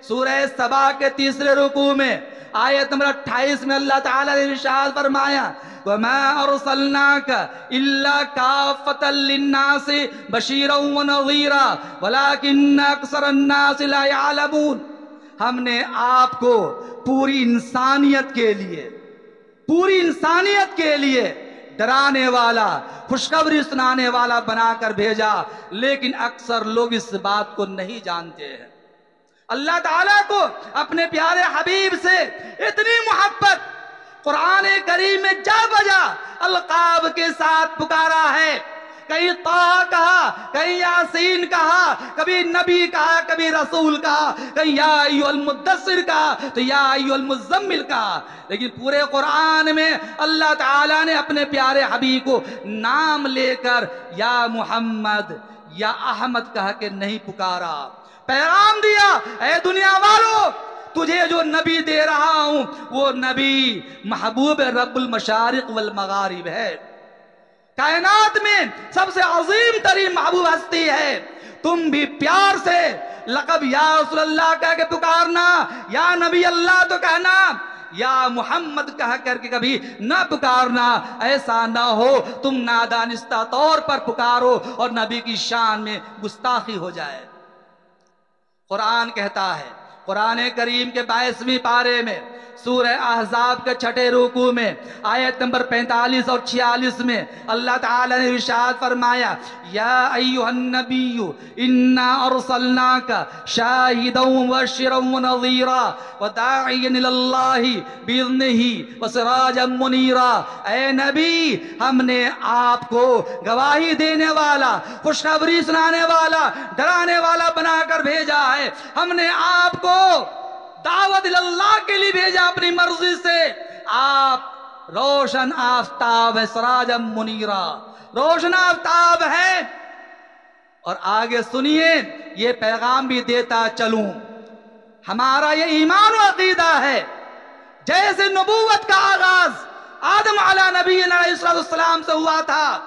سورہ سبا کے 3 رکوع میں آیت نمبر 28 میں اللہ تعالیٰ نے ارشاد فرمایا وَمَا أَرْسَلْنَاكَ إِلَّا كَافَّةً لِلنَّاسِ بَشِيرًا وَنَذِيرًا وَلَكِنَّ أَكْثَرَ النَّاسِ لَا يَعْلَمُونَ۔ ہم نے آپ کو پوری انسانیت کے لیے ڈرانے والا، خوشخبری سنانے والا بنا کر بھیجا، لیکن اکثر لوگ اس بات کو نہیں جانتے ہیں۔ اللہ تعالیٰ کو اپنے پیارے حبیب سے اتنی محبت، قرآن کریم میں جا بجا القاب کے ساتھ پکارا ہے، کہیں طٰہٰ کہا، کہیں یاسین کہا، کبھی نبی کہا، کبھی رسول کہا، کہیں یا ایھا المدثر کہا تو یا ایھا المزمل کہا، لیکن پورے قرآن میں اللہ تعالیٰ نے اپنے پیارے حبیب کو نام لے کر یا محمد یا احمد کہا کہ نہیں پکارا، پیغام دیا اے دنیا والو تجھے جو نبی دے رہا ہوں وہ نبی محبوب رب المشارق والمغارب ہے، کائنات میں سب سے عظیم ترین محبوب ہستی ہے، تم بھی پیار سے لقب یا رسول اللہ کہہ کے پکارنا، یا نبی اللہ تو کہنا، یا محمد کہہ کر کے کبھی نہ پکارنا، ایسا نہ ہو تم نادانستہ طور پر پکارو اور نبی کی شان میں گستاخی ہو جائے۔ قرآن کہتا ہے قرآن کریم کے 22ویں پارے میں سورہ احزاب کے 6 رکوع میں آیت نمبر 45 اور 46 میں اللہ تعالیٰ نے ارشاد فرمایا یا ایھا النبی انا ارسلناک شاہدا وبشرا ونذیرا وداعیا الی اللہ باذنہ وسراجا منیرا، اے نبی ہم نے آپ کو گواہی دینے والا، خوشخبری سنانے والا، ڈرانے والا بنا کر بھیجا ہے، ہم نے آپ کو دعوت اللہ کے لیے بھیجا اپنی مرضی سے، آپ روشن آفتاب ہے، سراجا منیرا، روشن آفتاب ہے۔ اور آگے سنیے یہ پیغام بھی دیتا چلوں، ہمارا یہ ایمان و عقیدہ ہے جیسے نبوت کا آغاز آدم علیہ نبینا علیہ السلام سے ہوا تھا،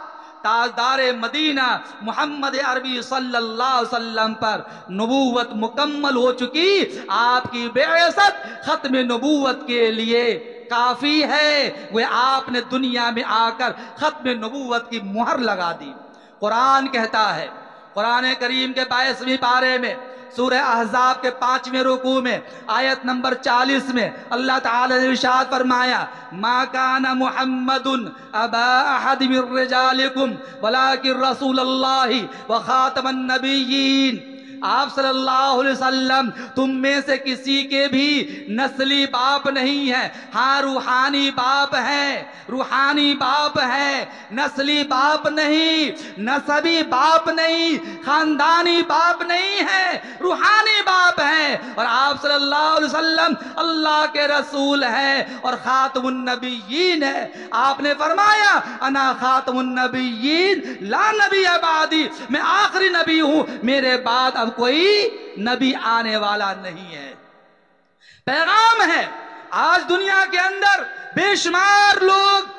تاجدار مدینہ محمد عربی صلی اللہ علیہ وسلم پر نبوت مکمل ہو چکی، آپ کی بعثت ختم نبوت کے لیے کافی ہے، وہ آپ نے دنیا میں آ کر ختم نبوت کی مہر لگا دی۔ قرآن کہتا ہے قرآن کریم کے 22ویں پارے میں سورہ احزاب کے 5ویں رکوع میں آیت نمبر 40 میں اللہ تعالیٰ نے ارشاد فرمایا ما کان محمد ابا احد من رجالکم ولکن رسول اللہ وخاتم النبیین، آپ صلی اللہ علیہ وسلم تم میں سے کسی کے بھی نسلی باپ نہیں ہے، ہاں روحانی باپ ہے، روحانی باپ ہے، نسلی باپ نہیں، نسبی باپ نہیں، خاندانی باپ نہیں ہے، روحانی باپ ہے، اور آپ صلی اللہ علیہ وسلم اللہ کے رسول ہیں اور خاتم النبیین ہے۔ آپ نے فرمایا انا خاتم النبیین لا نبی بعدی، میں آخری نبی ہوں، میرے بعد اب کوئی نبی آنے والا نہیں ہے۔ پیغام ہے آج دنیا کے اندر بے شمار لوگ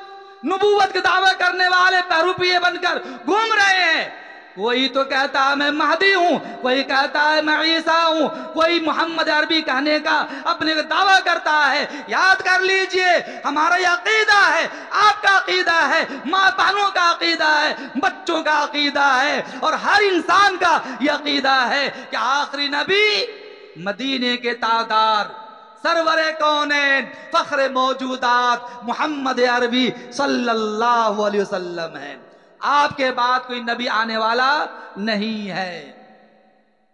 نبوت کے دعویٰ کرنے والے بہروپیے بن کر گھوم رہے ہیں، کوئی تو کہتا ہے میں مہدی ہوں، کوئی کہتا ہے میں عیسیٰ ہوں، کوئی محمد عربی کہنے کا اپنے دعویٰ کرتا ہے۔ یاد کر لیجئے ہمارا یہ عقیدہ ہے، آپ کا عقیدہ ہے، ماں بہنوں کا عقیدہ ہے، بچوں کا عقیدہ ہے، اور ہر انسان کا یہ عقیدہ ہے کہ آخری نبی مدینے کے تاجدار سرور کونین فخر موجودات محمد عربی صلی اللہ علیہ وسلم ہے، آپ کے بعد کوئی نبی آنے والا نہیں ہے۔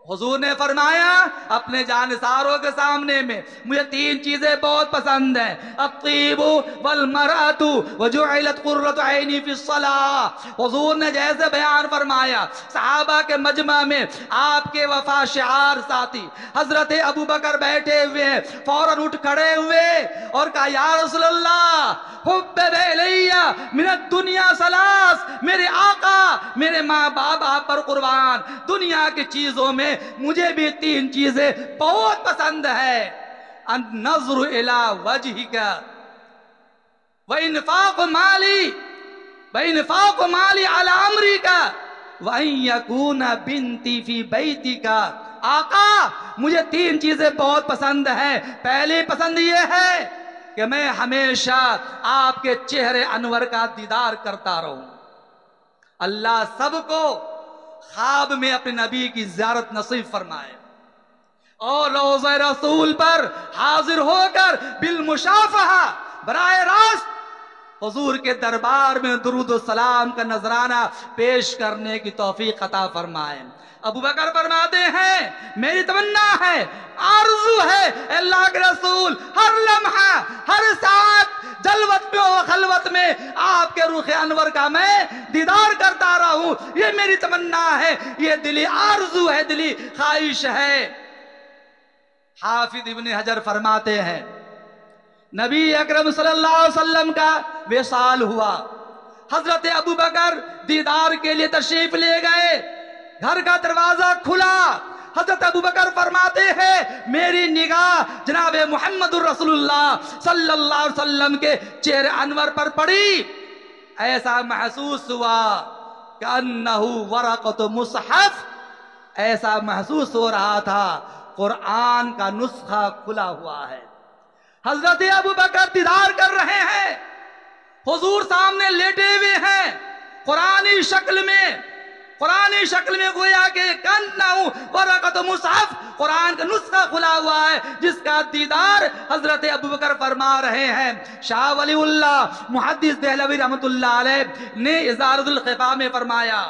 حضور نے فرمایا اپنے جانثاروں کے سامنے میں مجھے 3 چیزیں بہت پسند ہیں، الطیب والمرأۃ وجعلت قرۃ عینی فی الصلاۃ۔ حضور نے جیسے بیان فرمایا صحابہ کے مجمع میں آپ کے وفا شعار ساتھی حضرت ابوبکر بیٹھے ہوئے ہیں، فوراً اٹھ کھڑے ہوئے اور کہا یا رسول اللہ حبب الی من الدنیا ثلاث، میرے آقا میرے ماں باپ آپ پر قربان، دنیا کی چیزوں میں مجھے بھی 3 چیزیں بہت پسند ہے، النظر الی وجہک وانفاق مالی علی امریک وَأَن يَكُونَ بِنْتِي فِي بَيْتِكَ، آقا مجھے 3 چیزیں بہت پسند ہیں۔ پہلی پسند یہ ہے کہ میں ہمیشہ آپ کے چہرے انور کا دیدار کرتا رہوں۔ اللہ سب کو خواب میں اپنے نبی کی زیارت نصیب فرمائے اور روضہ رسول پر حاضر ہو کر بالمشافہہ براہ راست حضور کے دربار میں درود و سلام کا نذرانہ پیش کرنے کی توفیق عطا فرمائے۔ ابو بکر فرماتے ہیں میری تمنا ہے، آرزو ہے، اے اللہ کے رسول ہر لمحہ ہر ساعت جلوت میں و خلوت میں آپ کے رخ انور کا میں دیدار کرتا رہوں، یہ میری تمنا ہے، یہ دلی آرزو ہے، دلی خواہش ہے۔ حافظ ابن حجر فرماتے ہیں نبی اکرم صلی اللہ علیہ وسلم کا وصال ہوا، حضرت ابو بکر دیدار کے لیے تشریف لے گئے، گھر کا دروازہ کھلا، حضرت ابو بکر فرماتے ہیں میری نگاہ جناب محمد الرسول اللہ صلی اللہ علیہ وسلم کے چہرے انور پر پڑی، ایسا محسوس ہوا کہ انہ ورقۃ مصحف، ایسا محسوس ہو رہا تھا قرآن کا نسخہ کھلا ہوا ہے۔ حضرت ابو بکر دیدار کر رہے ہیں، حضور سامنے لیٹے ہوئے ہیں، قرآنی شکل میں گویا کہ کَأَنَّهُ وَرَقَةُ مُصْحَف، قرآن کا نسخہ کھلا ہوا ہے جس کا دیدار حضرت ابو بکر فرما رہے ہیں۔ شاہ ولی اللہ محدث دہلوی رحمت اللہ علیہ نے اظہار الخفا میں فرمایا،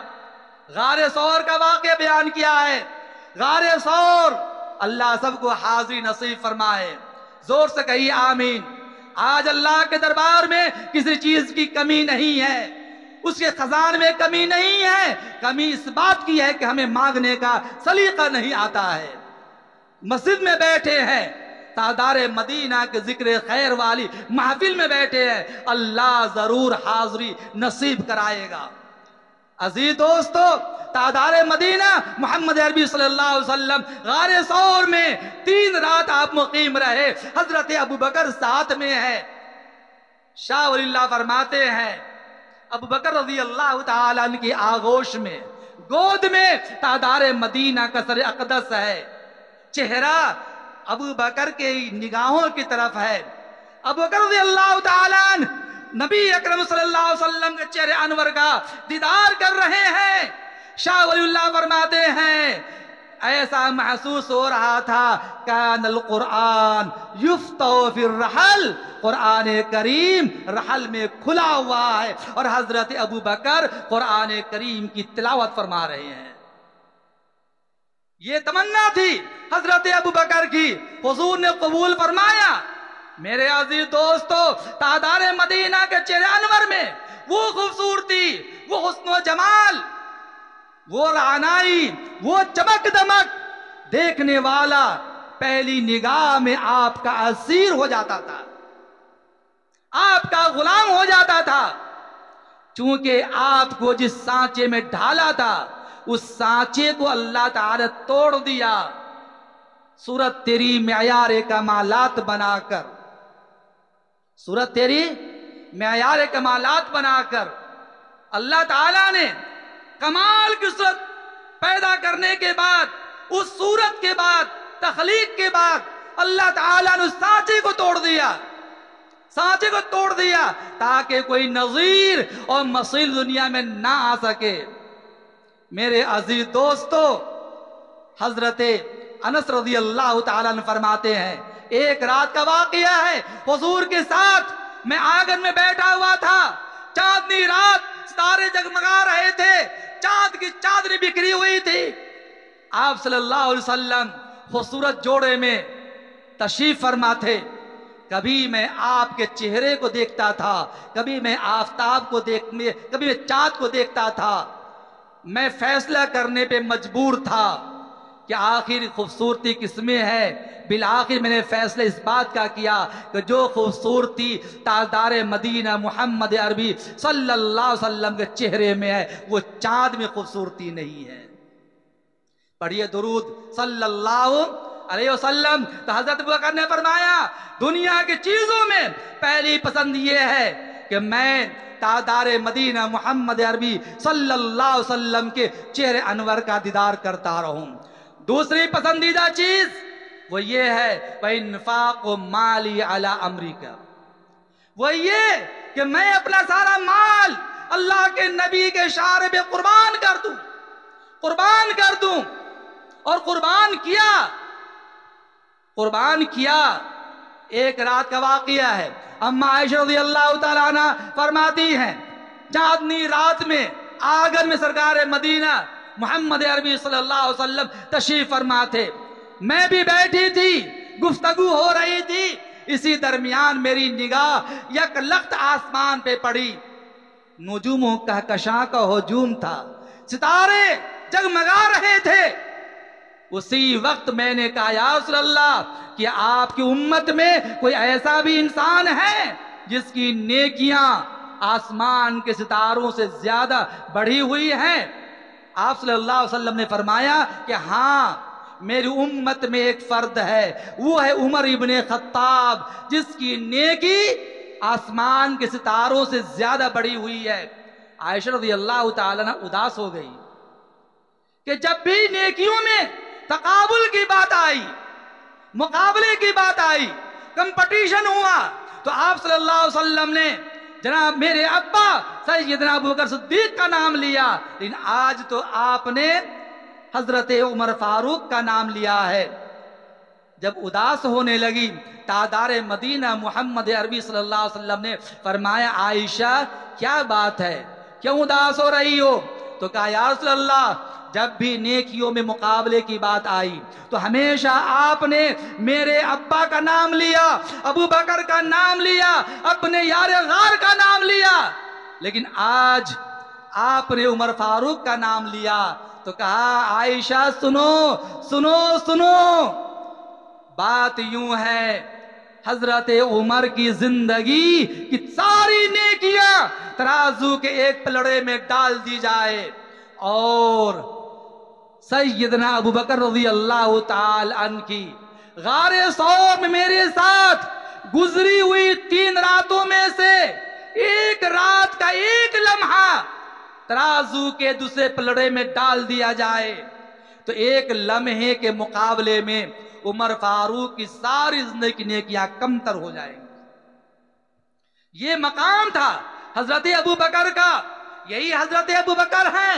غار ثور کا واقعہ بیان کیا ہے۔ غار ثور، اللہ سب کو حاضری نصیب فرمائے، زور سے کہیے آمین۔ آج اللہ کے دربار میں کسی چیز کی کمی نہیں ہے، اس کے خزان میں کمی نہیں ہے، کمی اس بات کی ہے کہ ہمیں مانگنے کا سلیقہ نہیں آتا ہے۔ مسجد میں بیٹھے ہیں، تادار مدینہ کے ذکر خیر والی محفل میں بیٹھے ہیں، اللہ ضرور حاضری نصیب کرائے گا۔ عزیز دوستو، تادار مدینہ محمد عربی صلی اللہ علیہ وسلم غار ثور میں 3 رات آپ مقیم رہے، حضرت ابو بکر ساتھ میں ہے۔ شاہ ولی اللہ فرماتے ہیں ابو بکر رضی اللہ تعالیٰ عنہ کی آغوش میں، گود میں تادار مدینہ کا سر اقدس ہے، چہرہ ابو بکر کے نگاہوں کی طرف ہے۔ ابو بکر رضی اللہ تعالیٰ عنہ نبی اکرم صلی اللہ علیہ وسلم کے چہرے انور کا دیدار کر رہے ہیں۔ شاہ ولی اللہ فرماتے ہیں ایسا محسوس ہو رہا تھا کان القرآن یفتح فی الرحل، قرآن کریم رحل میں کھلا ہوا ہے اور حضرت ابو بکر قرآن کریم کی تلاوت فرما رہے ہیں۔ یہ تمنا تھی حضرت ابو بکر کی، حضور نے قبول فرمایا۔ میرے عزیز دوستو، تادار مدینہ کے چہرے انور میں وہ خوبصورتی، وہ حسن و جمال، وہ رعنائی، وہ چمک دمک، دیکھنے والا پہلی نگاہ میں آپ کا اسیر ہو جاتا تھا، آپ کا غلام ہو جاتا تھا۔ چونکہ آپ کو جس سانچے میں ڈھالا تھا اس سانچے کو اللہ تعالی توڑ دیا، صورت تیری معیار کمالات بنا کر، صورت تیری معیار کمالات بنا کر اللہ تعالیٰ نے کمال کی صورت پیدا کرنے کے بعد، اس صورت کے بعد، تخلیق کے بعد اللہ تعالیٰ نے اس سانچے کو توڑ دیا، سانچے کو توڑ دیا تاکہ کوئی نظیر اور مثیل دنیا میں نہ آ سکے۔ میرے عزیز دوستو، حضرت انس رضی اللہ تعالیٰ عنہ فرماتے ہیں ایک رات کا واقعہ ہے، حضور کے ساتھ میں آنگن میں بیٹھا ہوا تھا، چاندنی رات، ستارے جگمگا رہے تھے، چاند کی چادر بکھری ہوئی تھی۔ آپ صلی اللہ علیہ وسلم خوبصورت جوڑے میں تشریف فرما تھے۔ کبھی میں آپ کے چہرے کو دیکھتا تھا، کبھی میں آفتاب کو کبھی میں چاند کو دیکھتا تھا۔ میں فیصلہ کرنے پہ مجبور تھا کہ آخر خوبصورتی کس میں ہے۔ بالآخر میں نے فیصلہ اس بات کا کیا کہ جو خوبصورتی تاجدار مدینہ محمد عربی صلی اللہ علیہ وسلم کے چہرے میں ہے وہ چاند میں خوبصورتی نہیں ہے۔ پڑھیے درود صلی اللہ علیہ وسلم۔ تو حضرت ابو بکر نے فرمایا دنیا کی چیزوں میں پہلی پسند یہ ہے کہ کہ میں تاجدار مدینہ محمد عربی صلی اللہ علیہ وسلم کے چہرے انور کا دیدار کرتا رہوں۔ دوسری پسندیدہ چیز وہ یہ ہے وَإِنْفَاقُ مَالِي عَلَىٰ أَمْرِكَ، وہ یہ کہ میں اپنا سارا مال اللہ کے نبی کے اشارے پہ قربان کر دوں اور قربان کیا۔ ایک رات کا واقعہ ہے، اما عائشہ رضی اللہ تعالیٰ عنہ فرماتی ہیں چاندنی رات میں آنگن میں سرکار مدینہ محمد عربی صلی اللہ علیہ وسلم تشریف فرما تھے، میں بھی بیٹھی تھی، گفتگو ہو رہی تھی، اسی درمیان میری نگاہ یک لخت آسمان پہ پڑی، نجوموں کا کہکشاں کا ہجوم تھا، ستارے جگمگا رہے تھے۔ اسی وقت میں نے کہا یا رسول اللہ کہ آپ کی امت میں کوئی ایسا بھی انسان ہے جس کی نیکیاں آسمان کے ستاروں سے زیادہ بڑھی ہوئی ہیں؟ آپ صلی اللہ علیہ وسلم نے فرمایا کہ ہاں، میری امت میں ایک فرد ہے، وہ ہے عمر ابن خطاب، جس کی نیکی آسمان کے ستاروں سے زیادہ بڑھی ہوئی ہے۔ عائشہ رضی اللہ تعالیٰ عنہ اداس ہو گئی کہ جب بھی نیکیوں میں تقابل کی بات آئی، مقابلے کی بات آئی، کمپٹیشن ہوا، تو آپ صلی اللہ علیہ وسلم نے جناب میرے ابا سیدنا ابوبکر صدیق کا نام لیا، لیکن آج تو آپ نے حضرت عمر فاروق کا نام لیا ہے۔ جب اداس ہونے لگی، تاجدار مدینہ محمد عربی صلی اللہ علیہ وسلم نے فرمایا عائشہ کیا بات ہے، کیوں اداس ہو رہی ہو؟ تو کہا یا رسول اللہ جب بھی نیکیوں میں مقابلے کی بات آئی تو ہمیشہ آپ نے میرے ابا کا نام لیا، ابو بکر کا نام لیا، اپنے یار غار کا نام لیا، لیکن آج آپ نے عمر فاروق کا نام لیا۔ تو کہا عائشہ سنو، بات یوں ہے، حضرت عمر کی زندگی کی ساری نیکیاں ترازو کے ایک پلڑے میں ڈال دی جائے اور سیدنا ابو بکر رضی اللہ تعالی عنہ کی غار ثور میں میرے ساتھ گزری ہوئی 3 راتوں میں سے ایک رات کا ایک لمحہ ترازو کے دوسرے پلڑے میں ڈال دیا جائے تو ایک لمحے کے مقابلے میں عمر فاروق کی ساری زندگی کی نیکیاں کمتر ہو جائیں گی۔ یہ مقام تھا حضرت ابو بکر کا، یہی حضرت ابو بکر ہیں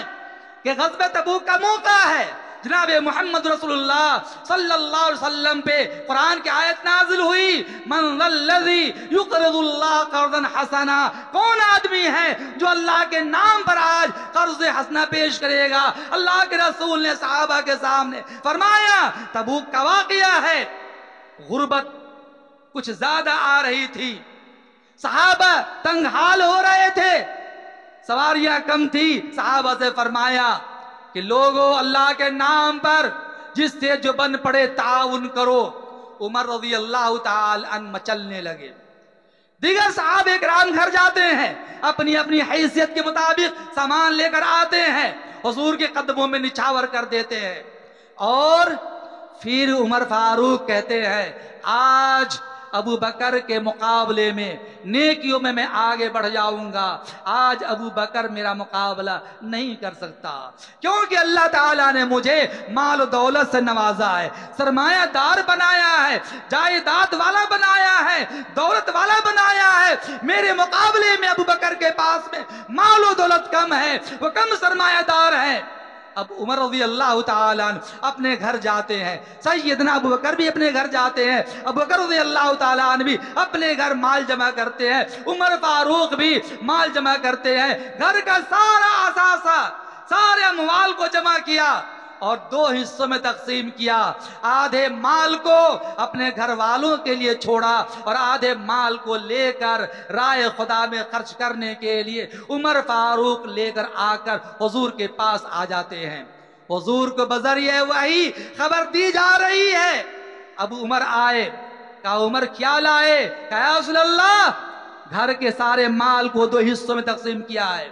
کہ غزوہ تبوک کا موقع ہے، جناب محمد رسول اللہ صلی اللہ علیہ وسلم پہ قرآن کی آیت نازل ہوئی، من ذا الذی یقرض اللہ قرضا حسنا، کون آدمی ہے جو اللہ کے نام پر آج قرض حسنہ پیش کرے گا؟ اللہ کے رسول نے صحابہ کے سامنے فرمایا تبوک کا واقعہ ہے، غربت کچھ زیادہ آ رہی تھی، صحابہ تنگ حال ہو رہے تھے، سواریاں کم تھی، صحابہ سے فرمایا کہ لوگوں اللہ کے نام پر جس سے جو بن پڑے تعاون کرو۔ عمر رضی اللہ تعالی عنہ مچلنے لگے، دیگر صحابہ کرام گھر جاتے ہیں، اپنی اپنی حیثیت کے مطابق سامان لے کر آتے ہیں، حضور کے قدموں میں نچھاور کر دیتے ہیں، اور پھر عمر فاروق کہتے ہیں آج ابو بکر کے مقابلے میں نیکیوں میں آگے بڑھ جاؤں گا، آج ابو بکر میرا مقابلہ نہیں کر سکتا، کیونکہ اللہ تعالیٰ نے مجھے مال و دولت سے نوازا ہے، سرمایہ دار بنایا ہے، جائیداد والا بنایا ہے، دولت والا بنایا ہے، میرے مقابلے میں ابو بکر کے پاس میں مال و دولت کم ہے، وہ کم سرمایہ دار ہے۔ اب عمر رضی اللہ تعالیٰ عنہ اپنے گھر جاتے ہیں، سیدنا ابو بکر بھی اپنے گھر جاتے ہیں، ابو بکر رضی اللہ تعالیٰ عنہ بھی اپنے گھر مال جمع کرتے ہیں، عمر فاروق بھی مال جمع کرتے ہیں، گھر کا سارا اثاثہ سارے اموال کو جمع کیا اور 2 حصوں میں تقسیم کیا، آدھے مال کو اپنے گھر والوں کے لیے چھوڑا اور آدھے مال کو لے کر راہ خدا میں خرچ کرنے کے لیے عمر فاروق لے کر آ کر حضور کے پاس آ جاتے ہیں۔ حضور کو بذریعہ وحی خبر دی جا رہی ہے، اب عمر آئے، کہا عمر کیا لائے؟ کہا یا رسول اللہ گھر کے سارے مال کو 2 حصوں میں تقسیم کیا ہے،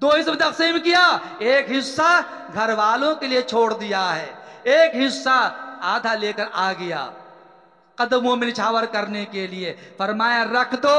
2 حصوں میں تقسیم کیا، ایک حصہ گھر والوں کے لیے چھوڑ دیا ہے، ایک حصہ آدھا لے کر آ گیا قدموں میں نچھاور کرنے کے لیے۔ فرمایا رکھ دو،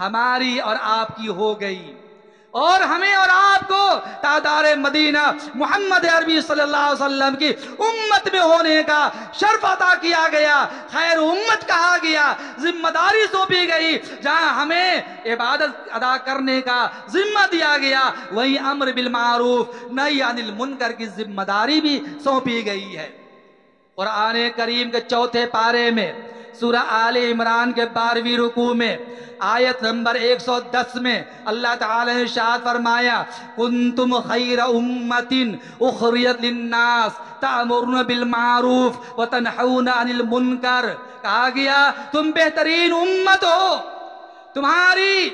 ہماری اور آپ کی ہو گئی، اور ہمیں اور آپ کو تاجدار مدینہ محمد عربی صلی اللہ علیہ وسلم کی امت میں ہونے کا شرف عطا کیا گیا، خیر امت کہا گیا، ذمہ داری سونپی گئی۔ جہاں ہمیں عبادت ادا کرنے کا ذمہ دیا گیا، وہیں امر بالمعروف نہی عن المنکر کی ذمہ داری بھی سونپی گئی ہے۔ قرآن کریم کے چوتھے پارے میں سورہ آل عمران کے 12ویں رکوع میں آیت نمبر 110 میں اللہ تعالی نے ارشاد فرمایا، کنتم خیر امت اخرجت للناس تأمرون بالمعروف وتنہون عن المنکر۔ کہا گیا تم بہترین امت ہو، تمہاری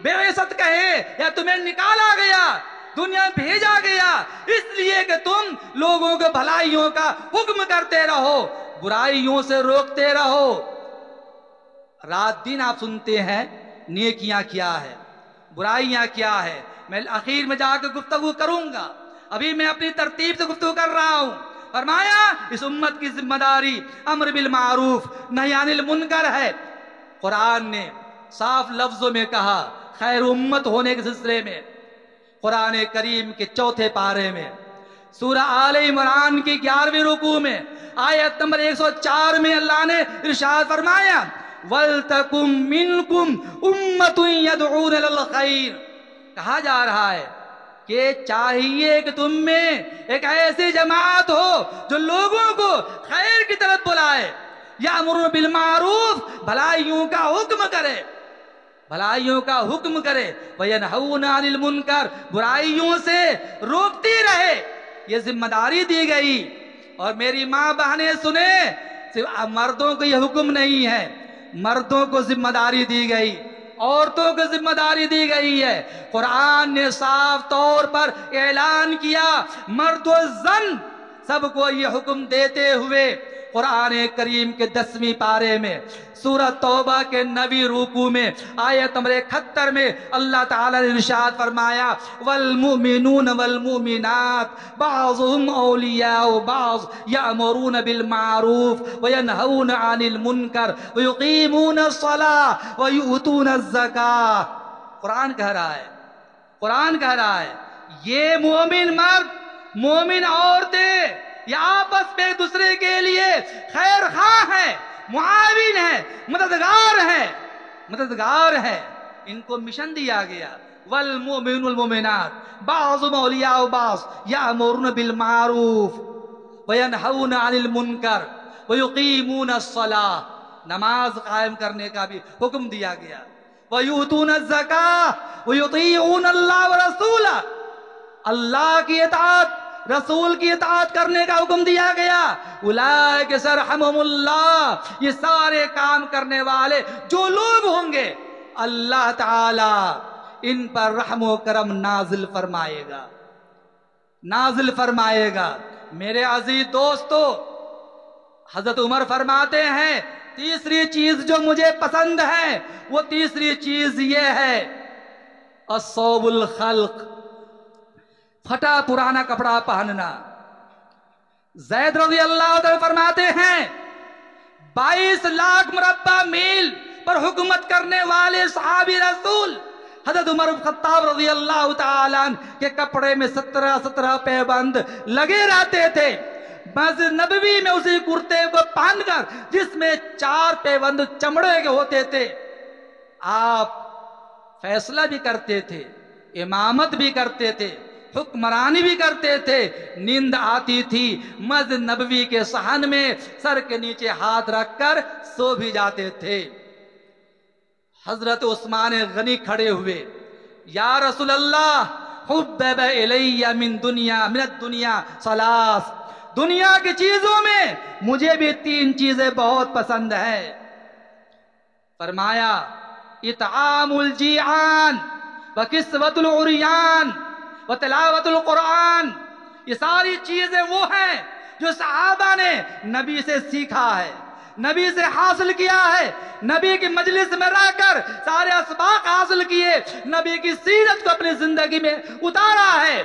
بعثت کہے یا تمہیں نکالا گیا، دنیا بھیجا گیا اس لیے کہ تم لوگوں کے بھلائیوں کا حکم کرتے رہو، برائیوں سے روکتے رہو۔ رات دن آپ سنتے ہیں نیکیاں کیا ہے، برائیاں کیا ہے۔ میں آخر میں جا کے گفتگو کروں گا، ابھی میں اپنی ترتیب سے گفتگو کر رہا ہوں۔ فرمایا اس امت کی ذمہ داری امر بالمعروف نہی عن المنکر ہے۔ قرآن نے صاف لفظوں میں کہا خیر امت ہونے کے سلسلے میں، قرآن کریم کے چوتھے پارے میں سورہ آل عمران کی 11ویں رکوع میں آیت نمبر 104 میں اللہ نے ارشاد فرمایا، وَلْتَكُمْ مِنْكُمْ أُمَّةٌ يَدْعُونَ لِلْخَيْرِ۔ کہا جا رہا ہے کہ چاہیے کہ تم میں ایک ایسی جماعت ہو جو لوگوں کو خیر کی طرف بلائے، یأمرون بالمعروف بھلائیوں کا حکم کرے، بھلائیوں کا حکم کرے، وَيَنْهَوْنَ عَنِ الْمُنْكَرِ برائیوں سے روکتی رہے۔ یہ ذمہ داری دی گئی، اور میری ماں بہنیں سنیں، صرف مردوں کو یہ حکم نہیں ہے، مردوں کو ذمہ داری دی گئی، عورتوں کو ذمہ داری دی گئی ہے۔ قرآن نے صاف طور پر اعلان کیا، مرد و زن سب کو یہ حکم دیتے ہوئے قرآن کریم کے 10ویں پارے میں سورہ توبہ کے 9ویں رکوع میں آیت نمبر 71 میں اللہ تعالیٰ نے ارشاد فرمایا، والمؤمنون والمؤمنات بعضهم اولیاء بعض یأمرون بالمعروف وینہون عن المنکر ویقیمون الصلاة ویؤتون الزکاة۔ قرآن کہہ رہا ہے، قرآن کہہ رہا ہے یہ مومن مرد مومن عورتیں یہ آپس میں ایک دوسرے کے لیے خیر خواہ ہیں، معاون ہیں، مددگار ہیں۔ ان کو مشن دیا گیا، والمؤمنون والمؤمنات بعضهم اولیاء بعض یأمرون بالمعروف وینہون عن المنکر ویقیمون الصلاة، نماز قائم کرنے کا بھی حکم دیا گیا، ویؤتون الزکاة ویطیعون اللہ ورسولہ، اللہ کی اطاعت رسول کی اطاعت کرنے کا حکم دیا گیا۔ اولئک سیرحمہم اللہ، یہ سارے کام کرنے والے جو لوگ ہوں گے اللہ تعالی ان پر رحم و کرم نازل فرمائے گا، نازل فرمائے گا۔ میرے عزیز دوستو، حضرت عمر فرماتے ہیں تیسری چیز جو مجھے پسند ہے وہ تیسری چیز یہ ہے، الصوب الخلق، پھٹا پرانا کپڑا پہننا۔ زید رضی اللہ عنہ فرماتے ہیں 22 لاکھ مربع میل پر حکومت کرنے والے صحابی رسول حضرت عمر بن خطاب رضی اللہ تعالیٰ عنہ کے کپڑے میں 17 پیبند لگے رہتے تھے۔ مسجد نبوی میں اسی کرتے کو پہن کر جس میں 4 پیبند چمڑے کے ہوتے تھے، آپ فیصلہ بھی کرتے تھے، امامت بھی کرتے تھے، حکمرانی بھی کرتے تھے۔ نیند آتی تھی مسجد نبوی کے صحن میں سر کے نیچے ہاتھ رکھ کر سو بھی جاتے تھے۔ حضرت عثمان غنی کھڑے ہوئے، یا رسول اللہ حبب الی من الدنیا ثلاث، دنیا کی چیزوں میں مجھے بھی 3 چیزیں بہت پسند ہیں۔ فرمایا اطعام الجیعان وکسوۃ العریان وتلاوت القرآن، یہ ساری چیزیں وہ ہیں جو صحابہ نے نبی سے سیکھا ہے، نبی سے حاصل کیا ہے، نبی کی مجلس میں رہ کر سارے اسباق حاصل کیے، نبی کی سیرت کو اپنی زندگی میں اتارا ہے۔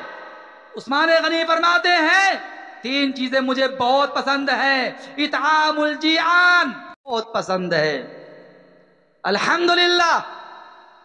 عثمان غنی فرماتے ہیں 3 چیزیں مجھے بہت پسند ہیں، اطعام الجیعان بہت پسند ہے۔ الحمدللہ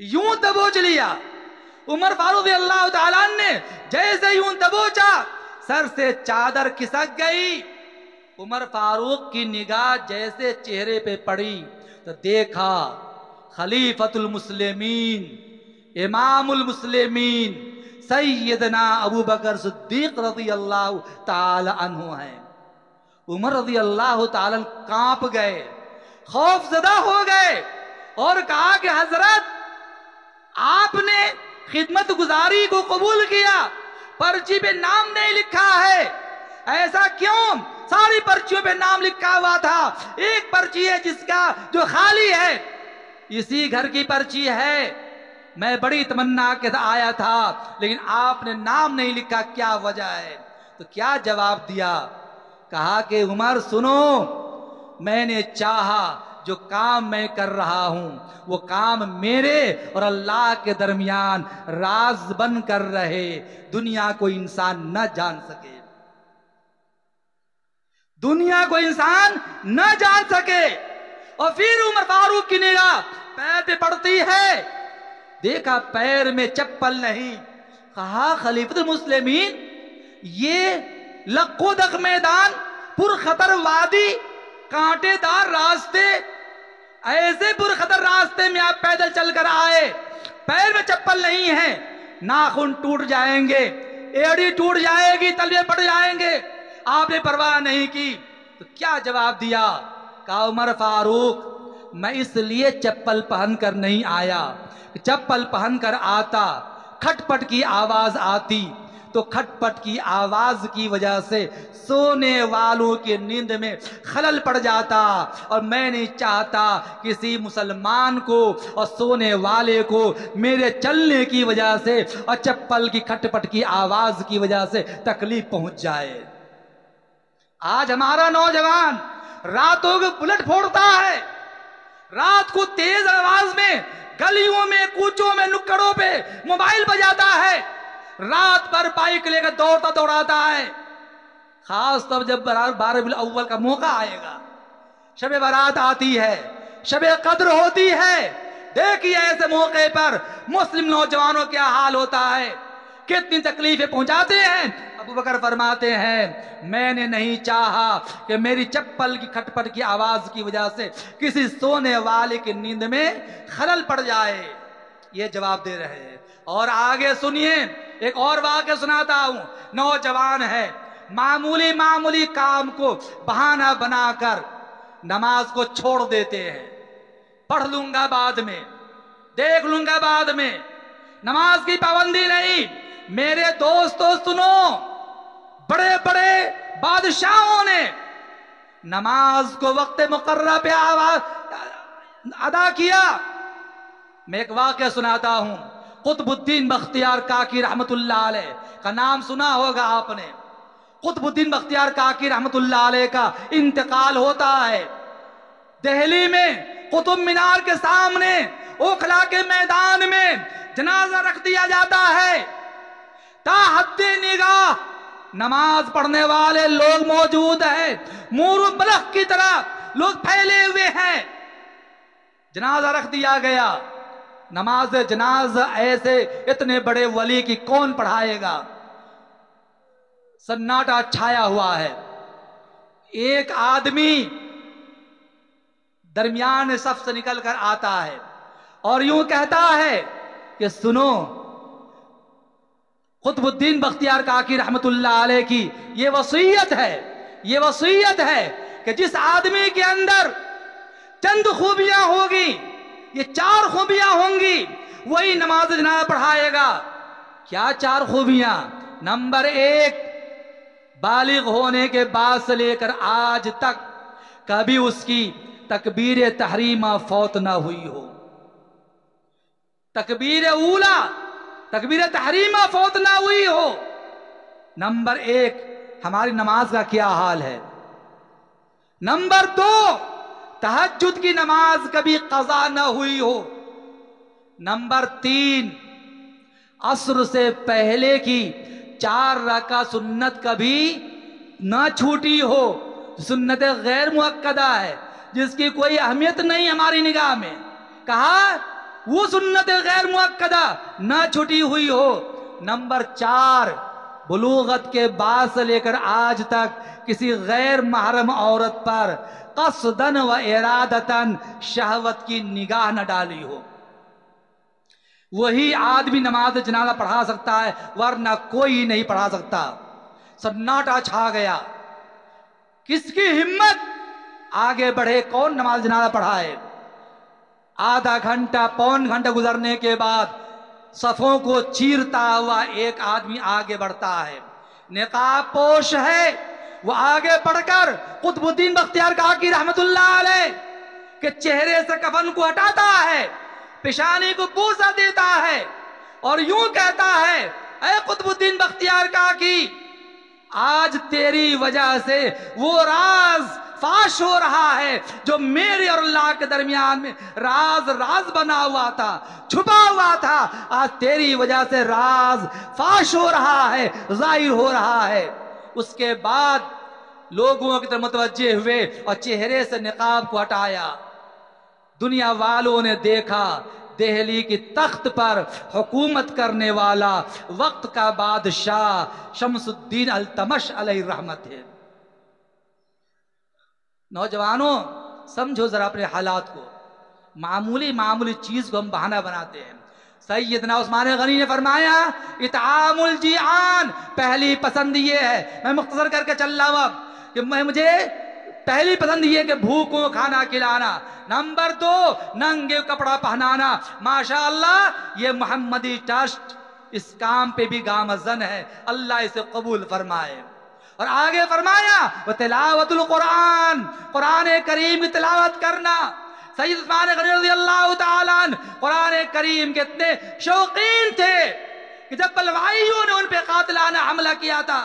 یوں دبوچ لیا. عمر فاروق رضی اللہ تعالیٰ نے جیسے یوں دبوچا سر سے چادر کھسک گئی. عمر فاروق کی نگاہ جیسے چہرے پہ پڑی تو دیکھا خلیفۃ المسلمین امام المسلمین سیدنا ابو بکر صدیق رضی اللہ تعالی عنہ ہیں. عمر رضی اللہ تعالی کانپ گئے, خوف زدہ ہو گئے اور کہا کہ حضرت آپ نے خدمت گزاری کو قبول کیا, پرچی پہ نام نہیں لکھا ہے, ایسا کیوں؟ ساری پرچیوں پہ نام لکھا ہوا تھا, ایک پرچی ہے جس کا جو خالی ہے, اسی گھر کی پرچی ہے. میں بڑی تمنا کے ساتھ آیا تھا لیکن آپ نے نام نہیں لکھا, کیا وجہ ہے؟ تو کیا جواب دیا؟ کہا کہ عمر سنو, میں نے چاہا جو کام میں کر رہا ہوں وہ کام میرے اور اللہ کے درمیان راز بن کر رہے, دنیا کو انسان نہ جان سکے, دنیا کو انسان نہ جان سکے. اور پھر عمر فاروق کی نگاہ پیر پہ پڑتی ہے, دیکھا پیر میں چپل نہیں. کہا خلیفۃ المسلمین یہ لق و دق میدان, پرخطر وادی, کانٹے دار راستے, ایسے پرخطر راستے میں آپ پیدل چل کر آئے, پیر میں چپل نہیں ہے, ناخن ٹوٹ جائیں گے, ایڑی ٹوٹ جائے گی, تلوے پڑ جائیں گے, آپ نے پرواہ نہیں کی. تو کیا جواب دیا؟ کہا عمر فاروق میں اس لیے چپل پہن کر نہیں آیا, چپل پہن کر آتا کھٹ پٹ کی آواز آتی تو کھٹ پٹ کی آواز کی وجہ سے سونے والوں کی نیند میں خلل پڑ جاتا, اور میں نہیں چاہتا کسی مسلمان کو اور سونے والے کو میرے چلنے کی وجہ سے اور چپل کی کھٹ پٹ کی آواز کی وجہ سے تکلیف پہنچ جائے. آج ہمارا نوجوان راتوں کو بلٹ پھوڑتا ہے, رات کو تیز آواز میں گلیوں میں کوچوں میں نکڑوں پہ موبائل بجاتا ہے, رات بھر بائک لے کر دوڑتا دوڑاتا ہے. خاص طور جب 12 ربیع الاول کا موقع آئے گا, شب برات آتی ہے, شب قدر ہوتی ہے, دیکھیے ایسے موقع پر مسلم نوجوانوں کیا حال ہوتا ہے, کتنی تکلیفیں پہنچاتے ہیں. ابو بکر فرماتے ہیں میں نے نہیں چاہا کہ میری چپل کی کھٹ پٹ کی آواز کی وجہ سے کسی سونے والے کی نیند میں خلل پڑ جائے. یہ جواب دے رہے ہیں. اور آگے سنیے, ایک اور واقعہ سناتا ہوں. نوجوان ہے, معمولی کام کو بہانہ بنا کر نماز کو چھوڑ دیتے ہیں, پڑھ لوں گا بعد میں, دیکھ لوں گا بعد میں, نماز کی پابندی نہیں. میرے دوستو سنو, بڑے بڑے بادشاہوں نے نماز کو وقت مقررہ پہ ادا کیا. میں ایک واقعہ سناتا ہوں. قطب الدین بختیار کاکی رحمت اللہ علیہ کا نام سنا ہوگا آپ نے. قطب الدین بختیار کاکی رحمت اللہ علیہ کا انتقال ہوتا ہے. دہلی میں قطب مینار کے سامنے اوکھلا کے میدان میں جنازہ رکھ دیا جاتا ہے. تا حد نگاہ نماز پڑھنے والے لوگ موجود ہیں, مور و ملخ کی طرح لوگ پھیلے ہوئے ہیں. جنازہ رکھ دیا گیا. نماز جنازہ ایسے اتنے بڑے ولی کی کون پڑھائے گا؟ سناٹا چھایا ہوا ہے. ایک آدمی درمیان صف سے نکل کر آتا ہے اور یوں کہتا ہے کہ سنو, قطب الدین بختیار کاکی رحمت اللہ علیہ کی یہ وصیت ہے کہ جس آدمی کے اندر چند خوبیاں ہوگی, یہ 4 خوبیاں ہوں گی, وہی نماز جنازہ پڑھائے گا. کیا 4 خوبیاں؟ نمبر 1, بالغ ہونے کے بعد سے لے کر آج تک کبھی اس کی تکبیر تحریمہ فوت نہ ہوئی ہو. تکبیر اولا, تکبیر تحریمہ فوت نہ ہوئی ہو. نمبر 1, ہماری نماز کا کیا حال ہے. نمبر 2, تہجد کی نماز کبھی قضا نہ ہوئی ہو. نمبر 3, عصر سے پہلے کی 4 رکعت سنت کبھی نہ چھوٹی ہو. سنت غیر مؤکدہ ہے جس کی کوئی اہمیت نہیں ہماری نگاہ میں. کہا وہ سنت غیر مؤکدہ نہ چھٹی ہوئی ہو۔ نمبر 4، بلوغت کے بعد سے لے کر آج تک کسی غیر محرم عورت پر قصداً و ارادتاً شہوت کی نگاہ نہ ڈالی ہو۔ وہی آدمی نماز جنازہ پڑھا سکتا ہے، ورنہ کوئی نہیں پڑھا سکتا۔ سناٹا چھا گیا، کس کی ہمت آگے بڑھے، کون نماز جنازہ پڑھائے؟ آدھا گھنٹہ پون گھنٹہ گزرنے کے بعد صفوں کو چیرتا ہوا ایک آدمی آگے بڑھتا ہے، نقاب پوش ہے، وہ آگے بڑھ کر قطب الدین بختیار کاکی رحمت اللہ علیہ کہ چہرے سے کفن کو ہٹاتا ہے، پیشانی کو بوسہ دیتا ہے اور یوں کہتا ہے، اے قطب الدین بختیار کاکی، آج تیری وجہ سے وہ راز فاش ہو رہا ہے جو میرے اور اللہ کے درمیان میں راز بنا ہوا تھا، چھپا ہوا تھا، آج تیری وجہ سے راز فاش ہو رہا ہے، ظاہر ہو رہا ہے۔ اس کے بعد لوگوں کی طرف متوجہ ہوئے اور چہرے سے نقاب کو ہٹایا۔ دنیا والوں نے دیکھا دہلی کی تخت پر حکومت کرنے والا وقت کا بادشاہ شمس الدین التمش علیہ رحمت ہے۔ نوجوانوں سمجھو ذرا اپنے حالات کو، معمولی چیز کو ہم بہانہ بناتے ہیں۔ سیدنا عثمان غنی نے فرمایا اطعام الجیعان، پہلی پسند یہ ہے، میں مختصر کر کے چل رہا ہوں کہ مجھے پہلی پسند یہ کہ بھوکوں کھانا کھلانا، نمبر 2 ننگے کپڑا پہنانا۔ ماشاءاللہ یہ محمدی ٹرسٹ اس کام پہ بھی گامزن ہے، اللہ اسے قبول فرمائے۔ اور آگے فرمایا وتلاوت القرآن، قرآن کریم کی تلاوت کرنا۔ سید عثمان غنی رضی اللہ تعالیٰ عنہ قرآن کریم کے اتنے شوقین تھے کہ جب بلوائیوں نے ان پہ قاتلانہ حملہ کیا تھا،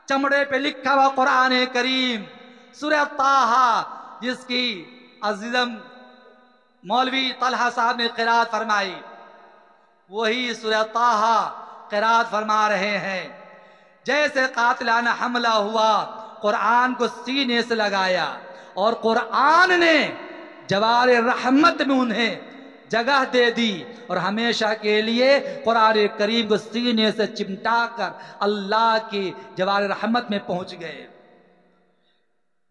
چمڑے پہ لکھا ہوا قرآن کریم سورہ طٰہٰ، جس کی عزیزم مولوی طلحہ صاحب نے قرات فرمائی، وہی سورہ طٰہٰ قرات فرما رہے ہیں۔ جیسے قاتلانہ حملہ ہوا، قرآن کو سینے سے لگایا اور قرآن نے جوار رحمت میں انہیں جگہ دے دی اور ہمیشہ کے لیے قرآن کریم کو سینے سے چمٹا کر اللہ کی جوار رحمت میں پہنچ گئے۔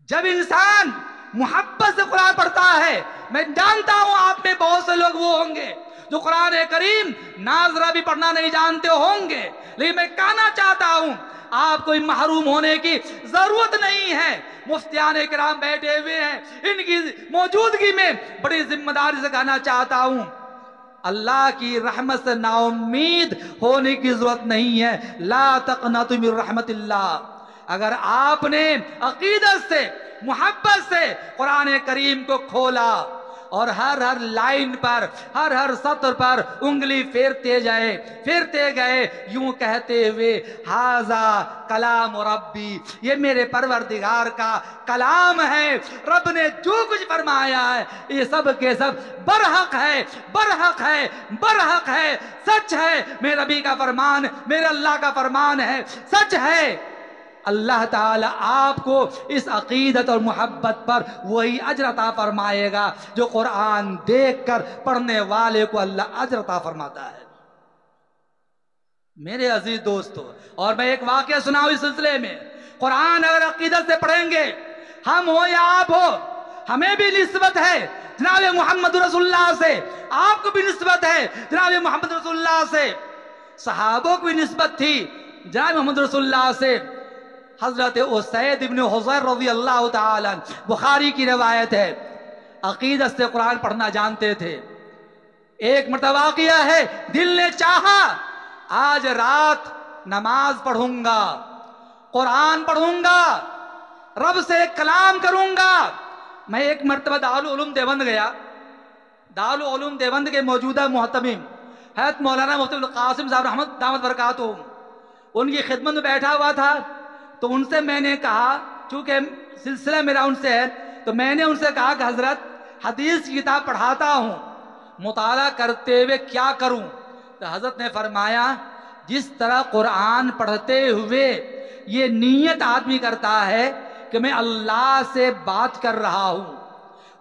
جب انسان محبت سے قرآن پڑھتا ہے، میں جانتا ہوں آپ میں بہت سے لوگ وہ ہوں گے جو قرآن کریم ناظرہ بھی پڑھنا نہیں جانتے ہوں گے، لیکن میں کہنا چاہتا ہوں آپ کوئی محروم ہونے کی ضرورت نہیں ہے۔ مفتیان کرام بیٹھے ہوئے ہیں، ان کی موجودگی میں بڑی ذمہ داری سے کہنا چاہتا ہوں، اللہ کی رحمت سے نا امید ہونے کی ضرورت نہیں ہے۔ لا تقنطوا من رحمت اللہ۔ اگر آپ نے عقیدت سے محبت سے قرآن کریم کو کھولا اور ہر لائن پر ہر سطر پر انگلی پھیرتے گئے یوں کہتے ہوئے ھذا کلام ربی، یہ میرے پروردگار کا کلام ہے، رب نے جو کچھ فرمایا ہے یہ سب کے سب برحق ہے، سچ ہے، میرے نبی کا فرمان، میرے اللہ کا فرمان ہے، سچ ہے۔ اللہ تعالیٰ آپ کو اس عقیدت اور محبت پر وہی اجر عطا فرمائے گا جو قرآن دیکھ کر پڑھنے والے کو اللہ اجر عطا فرماتا ہے۔ میرے عزیز دوستو، اور میں ایک واقعہ سناؤں اس سلسلے میں، قرآن اگر عقیدت سے پڑھیں گے، ہم ہو یا آپ ہو، ہمیں بھی نسبت ہے جناب محمد رسول اللہ سے، آپ کو بھی نسبت ہے جناب محمد رسول اللہ سے، صحابوں کو بھی نسبت تھی جناب محمد رسول اللہ سے۔ حضرت اسید ابن حضیر رضی اللہ تعالیٰ بخاری کی روایت ہے، عقیدت سے قرآن پڑھنا جانتے تھے۔ ایک مرتبہ واقعہ ہے، دل نے چاہا آج رات نماز پڑھوں گا، قرآن پڑھوں گا، رب سے کلام کروں گا۔ میں ایک مرتبہ دارالعلوم دیوبند گیا۔ دارالعلوم دیوبند کے موجودہ محتمم حضرت مولانا مفتی القاسم صاحب رحمت دامت برکاتہ، ان کی خدمت میں بیٹھا ہوا تھا، تو ان سے میں نے کہا، چونکہ سلسلہ میرا ان سے ہے، تو میں نے ان سے کہا کہ حضرت حدیث کی کتاب پڑھاتا ہوں، مطالعہ کرتے ہوئے کیا کروں؟ تو حضرت نے فرمایا جس طرح قرآن پڑھتے ہوئے یہ نیت آدمی کرتا ہے کہ میں اللہ سے بات کر رہا ہوں،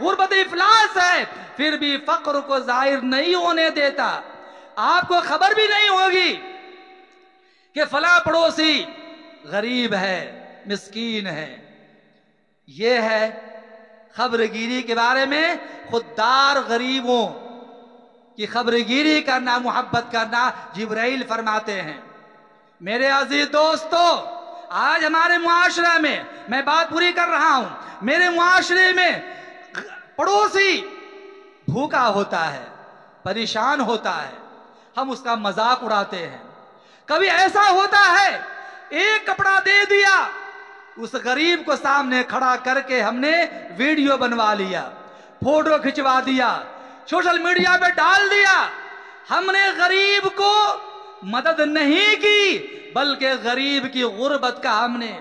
غربت افلاس ہے، پھر بھی فقر کو ظاہر نہیں ہونے دیتا۔ آپ کو خبر بھی نہیں ہوگی کہ فلاں پڑوسی غریب ہے، مسکین ہے۔ یہ ہے خبرگیری کے بارے میں خوددار غریبوں کی خبرگیری کرنا، محبت کرنا۔ جبرائیل فرماتے ہیں میرے عزیز دوستو، آج ہمارے معاشرے میں بات پوری کر رہا ہوں، میرے معاشرے میں پڑوسی بھوکا ہوتا ہے، پریشان ہوتا ہے، ہم اس کا مذاق اڑاتے ہیں۔ کبھی ایسا ہوتا ہے ایک کپڑا دے دیا، اس غریب کو سامنے کھڑا کر کے ہم نے ویڈیو بنوا لیا، فوٹو کھچوا دیا، سوشل میڈیا پہ ڈال دیا۔ ہم نے غریب کو مدد نہیں کی، بلکہ غریب کی غربت کا ہم نے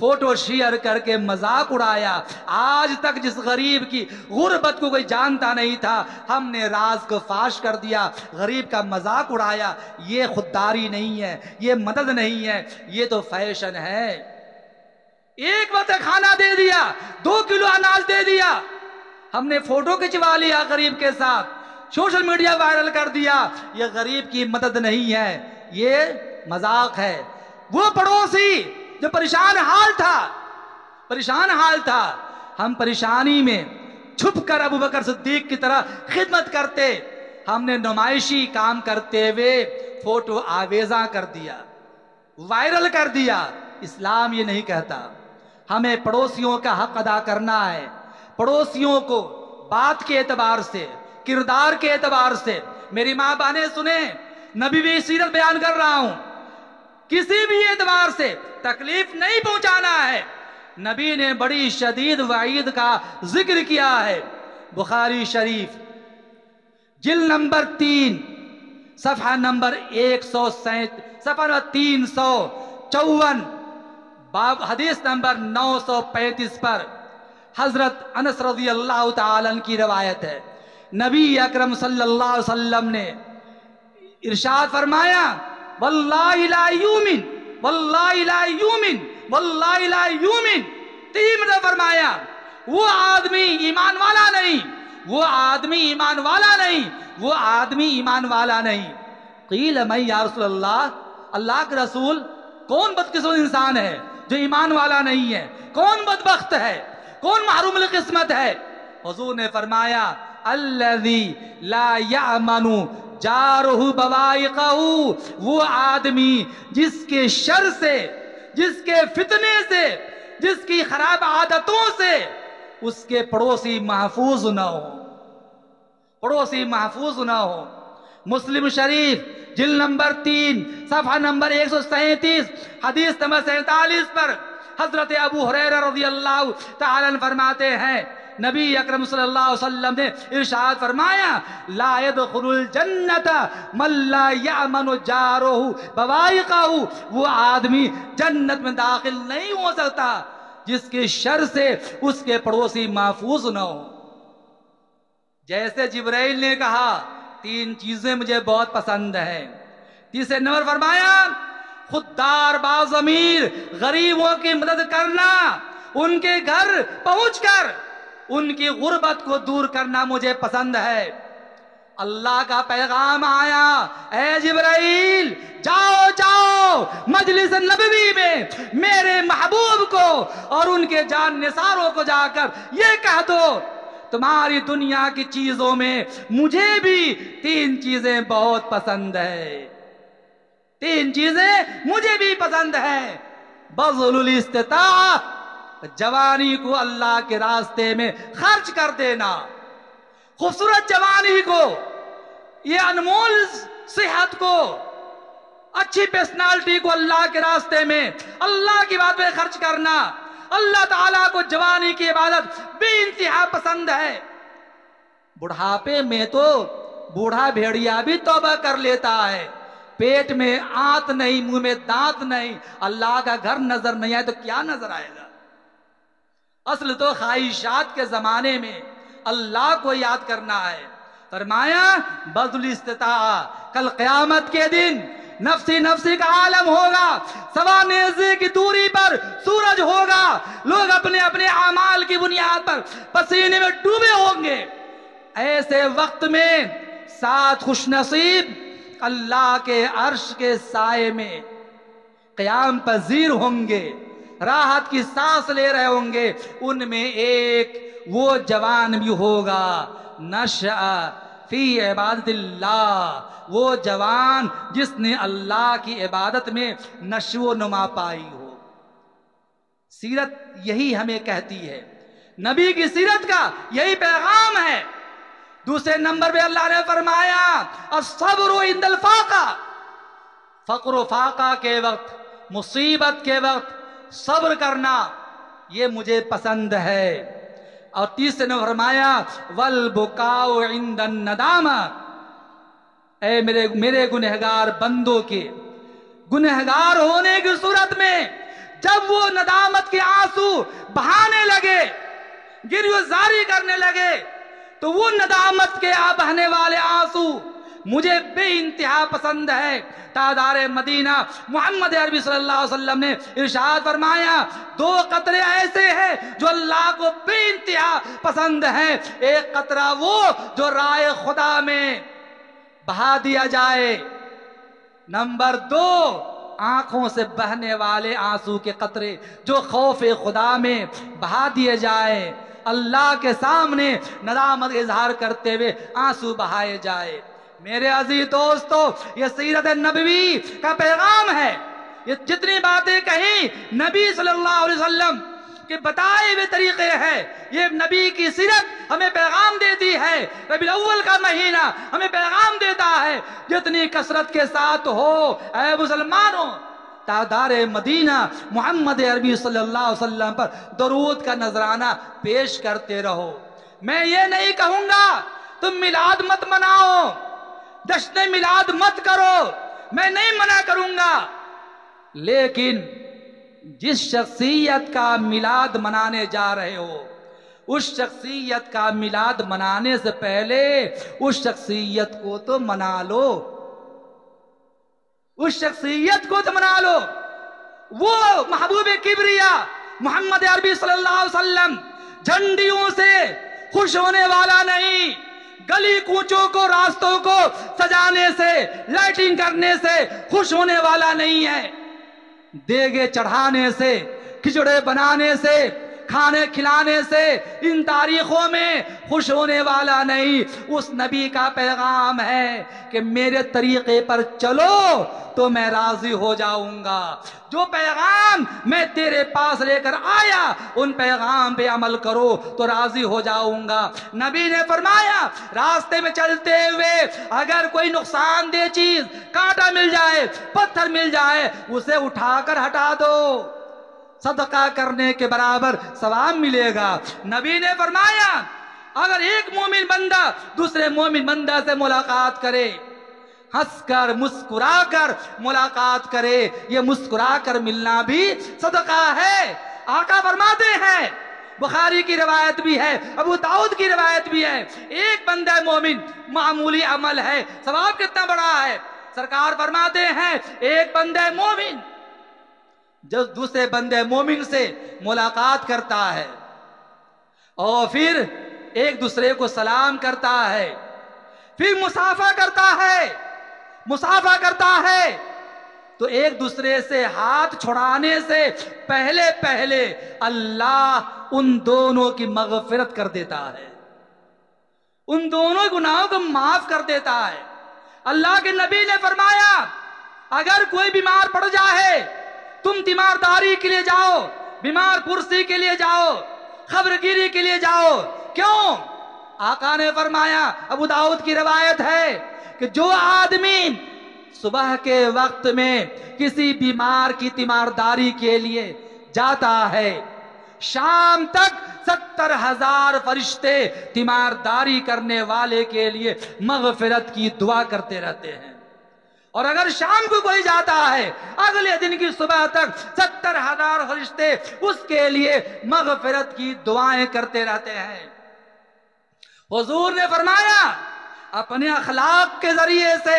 فوٹو شیئر کر کے مذاق اڑایا۔ آج تک جس غریب کی غربت کو کوئی جانتا نہیں تھا، ہم نے راز کو فاش کر دیا، غریب کا مذاق اڑایا۔ یہ خودداری نہیں ہے، یہ مدد نہیں ہے، یہ تو فیشن ہے۔ ایک وقت کھانا دے دیا، 2 کلو اناج دے دیا، ہم نے فوٹو کھچوا لیا غریب کے ساتھ، سوشل میڈیا وائرل کر دیا۔ یہ غریب کی مدد نہیں ہے، یہ مذاق ہے۔ وہ پڑوسی جو پریشان حال تھا، ہم پریشانی میں چھپ کر ابو بکر صدیق کی طرح خدمت کرتے، ہم نے نمائشی کام کرتے ہوئے فوٹو آویزاں کر دیا، وائرل کر دیا۔ اسلام یہ نہیں کہتا، ہمیں پڑوسیوں کا حق ادا کرنا ہے۔ پڑوسیوں کو بات کے اعتبار سے، کردار کے اعتبار سے، میری ماں بانے سنیں، نبوی سیرت بیان کر رہا ہوں، کسی بھی اعتبار سے تکلیف نہیں پہنچانا ہے۔ نبی نے بڑی شدید وعید کا ذکر کیا ہے۔ بخاری شریف جلد نمبر 3 صفحہ نمبر 354 باب حدیث نمبر 935 پر حضرت انس رضی اللہ تعالیٰ عنہ کی روایت ہے۔ نبی اکرم صلی اللہ علیہ وسلم نے ارشاد فرمایا، واللہ لا یومن، واللہ لا یومن، واللہ لا یومن، 3 مرتبہ فرمایا، وہ آدمی ایمان والا نہیں، وہ آدمی ایمان والا نہیں، وہ آدمی ایمان والا نہیں۔ قیل من یا رسول اللہ، اللہ کے رسول کون بدقسمت انسان ہے جو ایمان والا نہیں ہے؟ کون بدبخت ہے؟ کون محروم القسمت ہے؟ حضور نے فرمایا، الذی لا یأمن جارہ بوائقہ، وہ آدمی جس کے شر سے، جس کے فتنے سے، جس کی خراب عادتوں سے اس کے پڑوسی محفوظ نہ ہو، پڑوسی محفوظ نہ ہو۔ مسلم شریف جلد نمبر 3 صفحہ نمبر 137 حدیث نمبر 47 پر حضرت ابو ہریرہ رضی اللہ تعالیٰ عنہ فرماتے ہیں، نبی اکرم صلی اللہ علیہ وسلم نے ارشاد فرمایا، لا يدخل الجنت من لا یأمن جارہ بوائقہ، وہ آدمی جنت میں داخل نہیں ہو سکتا جس کے شر سے اس کے پڑوسی محفوظ نہ ہو۔ جیسے جبرائیل نے کہا 3 چیزیں مجھے بہت پسند ہیں، تیسرے نمبر فرمایا خوددار باضمیر غریبوں کی مدد کرنا، ان کے گھر پہنچ کر ان کی غربت کو دور کرنا مجھے پسند ہے۔ اللہ کا پیغام آیا، اے جبرائیل جاؤ مجلس نبوی میں میرے محبوب کو اور ان کے جان نثاروں کو جا کر یہ کہہ دو، تمہاری دنیا کی چیزوں میں مجھے بھی 3 چیزیں بہت پسند ہے، 3 چیزیں مجھے بھی پسند ہیں۔ بذل الاستطاعہ، جوانی کو اللہ کے راستے میں خرچ کر دینا، خوبصورت جوانی کو، یہ انمول صحت کو، اچھی پرسنالٹی کو اللہ کے راستے میں، اللہ کی بات پہ خرچ کرنا۔ اللہ تعالیٰ کو جوانی کی عبادت بے انتہا پسند ہے۔ بڑھاپے میں تو بوڑھا بھیڑیا بھی توبہ کر لیتا ہے، پیٹ میں آنت نہیں، منہ میں دانت نہیں، اللہ کا گھر نظر نہیں آئے تو کیا نظر آئے گا؟ اصل تو خواہشات کے زمانے میں اللہ کو یاد کرنا ہے۔ فرمایا بذل استطاعہ، کل قیامت کے دن نفسی نفسی کا عالم ہوگا، سوا نیزے کی دوری پر سورج ہوگا، لوگ اپنے اپنے اعمال کی بنیاد پر پسینے میں ڈوبے ہوں گے۔ ایسے وقت میں 7 خوش نصیب اللہ کے عرش کے سائے میں قیام پذیر ہوں گے، راحت کی سانس لے رہے ہوں گے۔ ان میں ایک وہ جوان بھی ہوگا، نشأ فی عبادت اللہ، وہ جوان جس نے اللہ کی عبادت میں نشو و نما پائی ہو۔ سیرت یہی ہمیں کہتی ہے، نبی کی سیرت کا یہی پیغام ہے۔ دوسرے نمبر پہ اللہ نے فرمایا الصبر عند الفاقہ، فقر و فاقہ کے وقت، مصیبت کے وقت صبر کرنا یہ مجھے پسند ہے۔ اور تیسرے نے فرمایا والبکاء عند الندامہ، اے میرے گنہگار بندوں کے گنہگار ہونے کی صورت میں جب وہ ندامت کے آنسو بہانے لگے، گریزاری کرنے لگے، تو وہ ندامت کے بہنے والے آنسو مجھے بے انتہا پسند ہے۔ تاجدار مدینہ محمد عربی صلی اللہ علیہ وسلم نے ارشاد فرمایا 2 قطرے ایسے ہیں جو اللہ کو بے انتہا پسند ہیں، ایک قطرہ وہ جو راہ خدا میں بہا دیا جائے، نمبر 2 آنکھوں سے بہنے والے آنسو کے قطرے جو خوف خدا میں بہا دیے جائے، اللہ کے سامنے ندامت اظہار کرتے ہوئے آنسو بہائے جائے۔ میرے عزیز دوستو، یہ سیرت نبوی کا پیغام ہے۔ یہ جتنی باتیں کہیں نبی صلی اللہ علیہ وسلم کے بتائے ہوئے طریقے ہیں، یہ نبی کی سیرت ہمیں پیغام دیتی ہے۔ ربیع الاول کا مہینہ ہمیں پیغام دیتا ہے، جتنی کثرت کے ساتھ ہو اے مسلمانوں تاجدار مدینہ محمد عربی صلی اللہ علیہ وسلم پر درود کا نذرانہ پیش کرتے رہو۔ میں یہ نہیں کہوں گا تم میلاد مت مناؤ، جشن میلاد مت کرو، میں نہیں منع کروں گا، لیکن جس شخصیت کا میلاد منانے جا رہے ہو اس شخصیت کا میلاد منانے سے پہلے اس شخصیت کو تو منا لو، اس شخصیت کو تو منا لو۔ وہ محبوب کبریا محمد عربی صلی اللہ علیہ وسلم جھنڈیوں سے خوش ہونے والا نہیں، گلی کوچوں کو راستوں کو سجانے سے لائٹنگ کرنے سے خوش ہونے والا نہیں ہے، دیگے چڑھانے سے، کھچڑے بنانے سے، کھانے کھلانے سے ان تاریخوں میں خوش ہونے والا نہیں۔ اس نبی کا پیغام ہے کہ میرے طریقے پر چلو تو میں راضی ہو جاؤں گا، جو پیغام میں تیرے پاس لے کر آیا ان پیغام پہ عمل کرو تو راضی ہو جاؤں گا۔ نبی نے فرمایا راستے میں چلتے ہوئے اگر کوئی نقصان دہ چیز، کانٹا مل جائے، پتھر مل جائے، اسے اٹھا کر ہٹا دو، صدقہ کرنے کے برابر ثواب ملے گا۔ نبی نے فرمایا اگر ایک مومن بندہ دوسرے مومن بندہ سے ملاقات کرے، ہنس کر مسکرا کر ملاقات کرے، یہ مسکرا کر ملنا بھی صدقہ ہے۔ آقا فرماتے ہیں، بخاری کی روایت بھی ہے، ابو داؤد کی روایت بھی ہے، ایک بندہ مومن معمولی عمل ہے، ثواب کتنا بڑا ہے۔ سرکار فرماتے ہیں ایک بندہ مومن جب دوسرے بندے مومن سے ملاقات کرتا ہے اور پھر ایک دوسرے کو سلام کرتا ہے، پھر مصافحہ کرتا ہے تو ایک دوسرے سے ہاتھ چھڑانے سے پہلے اللہ ان دونوں کی مغفرت کر دیتا ہے، ان دونوں گناہوں کو معاف کر دیتا ہے۔ اللہ کے نبی نے فرمایا اگر کوئی بیمار پڑ جائے تم تیمارداری کے لیے جاؤ، بیمار پرسی کے لیے جاؤ، خبرگیری کے لیے جاؤ، کیوں؟ آقا نے فرمایا، ابو داؤد کی روایت ہے کہ جو آدمی صبح کے وقت میں کسی بیمار کی تیمارداری کے لیے جاتا ہے، شام تک 70,000 فرشتے تیمارداری کرنے والے کے لیے مغفرت کی دعا کرتے رہتے ہیں، اور اگر شام کو کوئی جاتا ہے اگلے دن کی صبح تک 70,000 فرشتے اس کے لیے مغفرت کی دعائیں کرتے رہتے ہیں۔ حضور نے فرمایا اپنے اخلاق کے ذریعے سے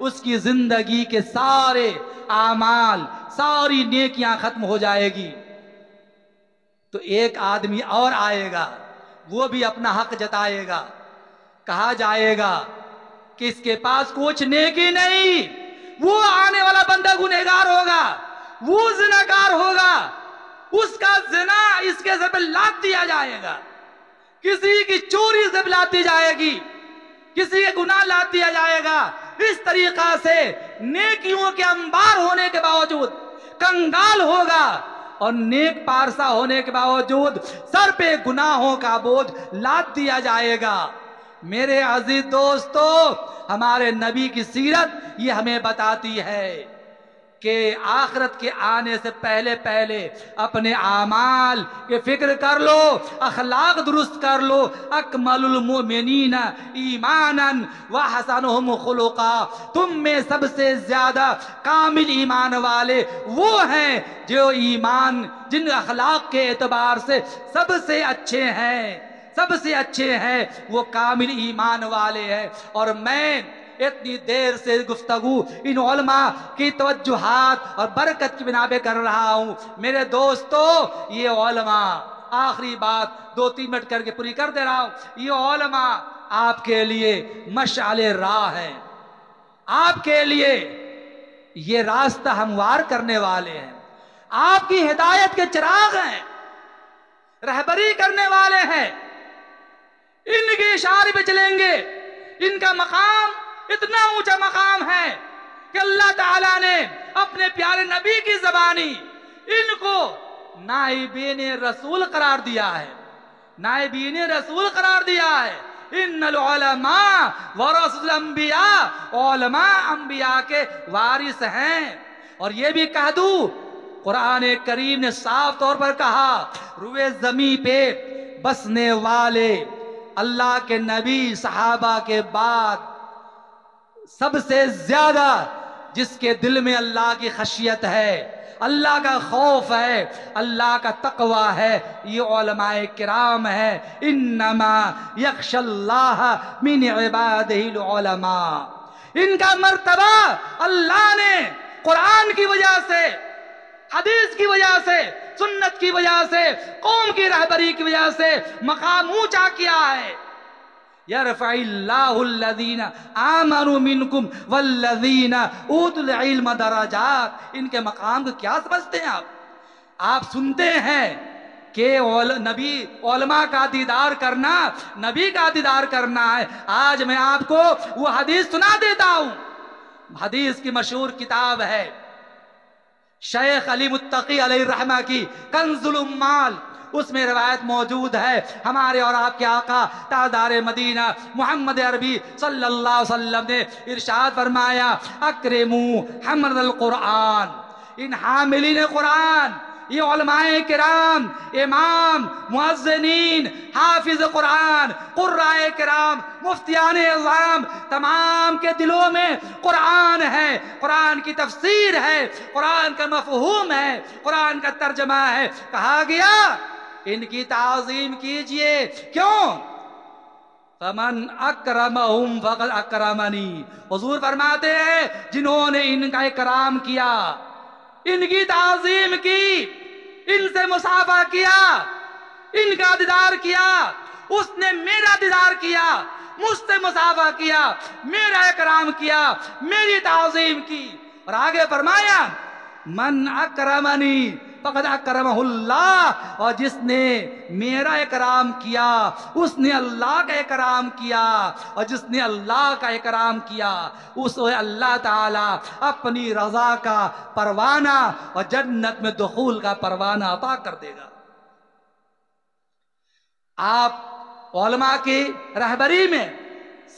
اس کی زندگی کے سارے اعمال، ساری نیکیاں ختم ہو جائے گی۔ تو ایک آدمی اور آئے گا، وہ بھی اپنا حق جتائے گا۔ کہا جائے گا کہ اس کے پاس کچھ نیکی نہیں، وہ آنے والا بندہ گنہگار ہوگا، وہ زناکار ہوگا، اس کا زنا اس کے سر پہ لاد دیا جائے گا، کسی کی چوری سے لاد دی جائے گی، کسی کے گناہ لاد دیا جائے گا۔ اس طریقہ سے نیکیوں کے انبار ہونے کے باوجود کنگال ہوگا، اور نیک پارسا ہونے کے باوجود سر پہ گناہوں کا بوجھ لاد دیا جائے گا۔ میرے عزیز دوستو، ہمارے نبی کی سیرت یہ ہمیں بتاتی ہے کہ آخرت کے آنے سے پہلے پہلے اپنے اعمال کے فکر کر لو، اخلاق درست کر لو۔ اکمل المؤمنین ایمانا واحسنہم خلقا، تم میں سب سے زیادہ کامل ایمان والے وہ ہیں جو جن اخلاق کے اعتبار سے سب سے اچھے ہیں، سب سے اچھے ہیں، وہ کامل ایمان والے ہیں۔ اور میں اتنی دیر سے گفتگو ان علماء کی توجہات اور برکت کی بنا پہ کر رہا ہوں۔ میرے دوستو، یہ علماء، آخری بات 2-3 منٹ کر کے پوری کر دے رہا ہوں، یہ علماء آپ کے لیے مشعل راہ ہیں، آپ کے لیے یہ راستہ ہموار کرنے والے ہیں، آپ کی ہدایت کے چراغ ہیں، رہبری کرنے والے ہیں۔ ان کے اشارے پہ چلیں گے، ان کا مقام اتنا اونچا مقام ہے کہ اللہ تعالیٰ نے اپنے پیارے نبی کی زبانی ان کو نائبین رسول قرار دیا ہے، نائبین رسول قرار دیا ہے۔ ان العلماء ورثۃ الانبیاء، علماء انبیاء کے وارث ہیں۔ اور یہ بھی کہہ دوں، قرآن کریم نے صاف طور پر کہا، روئے زمین پہ بسنے والے اللہ کے نبی صحابہ کے بعد سب سے زیادہ جس کے دل میں اللہ کی خشیت ہے، اللہ کا خوف ہے، اللہ کا تقوی ہے، یہ علماء کرام ہے۔ انما یخشی اللہ من عبادہ العلماء، ان کا مرتبہ اللہ نے قرآن کی وجہ سے، حدیث کی وجہ سے، سنت کی وجہ سے، قوم کی رہبری کی وجہ سے مقام اونچا کیا ہے۔ یرفع اللہ الذین آمنوا منکم والذین اوتوا العلم درجات۔ ان کے مقام کو کیا سمجھتے ہیں آپ سنتے ہیں کہ نبی، علماء کا دیدار کرنا، نبی کا دیدار کرنا ہے۔ آج میں آپ کو وہ حدیث سنا دیتا ہوں۔ حدیث کی مشہور کتاب ہے شیخ علی متقی علیہ الرحمہ کی کنز الامال، اس میں روایت موجود ہے، ہمارے اور آپ کے آقا تاجدار مدینہ محمد عربی صلی اللہ علیہ وسلم نے ارشاد فرمایا، اکرموا حمل القرآن، ان حاملین قرآن، یہ علماء کرام، امام، مؤذنین، حافظ قرآن، قرائے کرام، مفتیان اعظام، تمام کے دلوں میں قرآن ہے، قرآن کی تفسیر ہے، قرآن کا مفہوم ہے، قرآن کا ترجمہ ہے۔ کہا گیا ان کی تعظیم کیجئے، کیوں؟ فمن اکرمہم فقد اکرمنی، حضور فرماتے ہیں جنہوں نے ان کا اکرام کیا، ان کی تعظیم کی، ان سے مصافحہ کیا، ان کا دیدار کیا، اس نے میرا دیدار کیا، مجھ سے مصافحہ کیا، میرا اکرام کیا، میری تعظیم کی۔ اور آگے فرمایا من اکرمنی فقد اکرمہ اللہ، اور جس نے میرا اکرام کیا اس نے اللہ کا اکرام کیا، اور جس نے اللہ کا اکرام کیا اسے اللہ تعالی اپنی رضا کا پروانہ اور جنت میں دخول کا پروانہ عطا کر دے گا۔ آپ علماء کی رہبری میں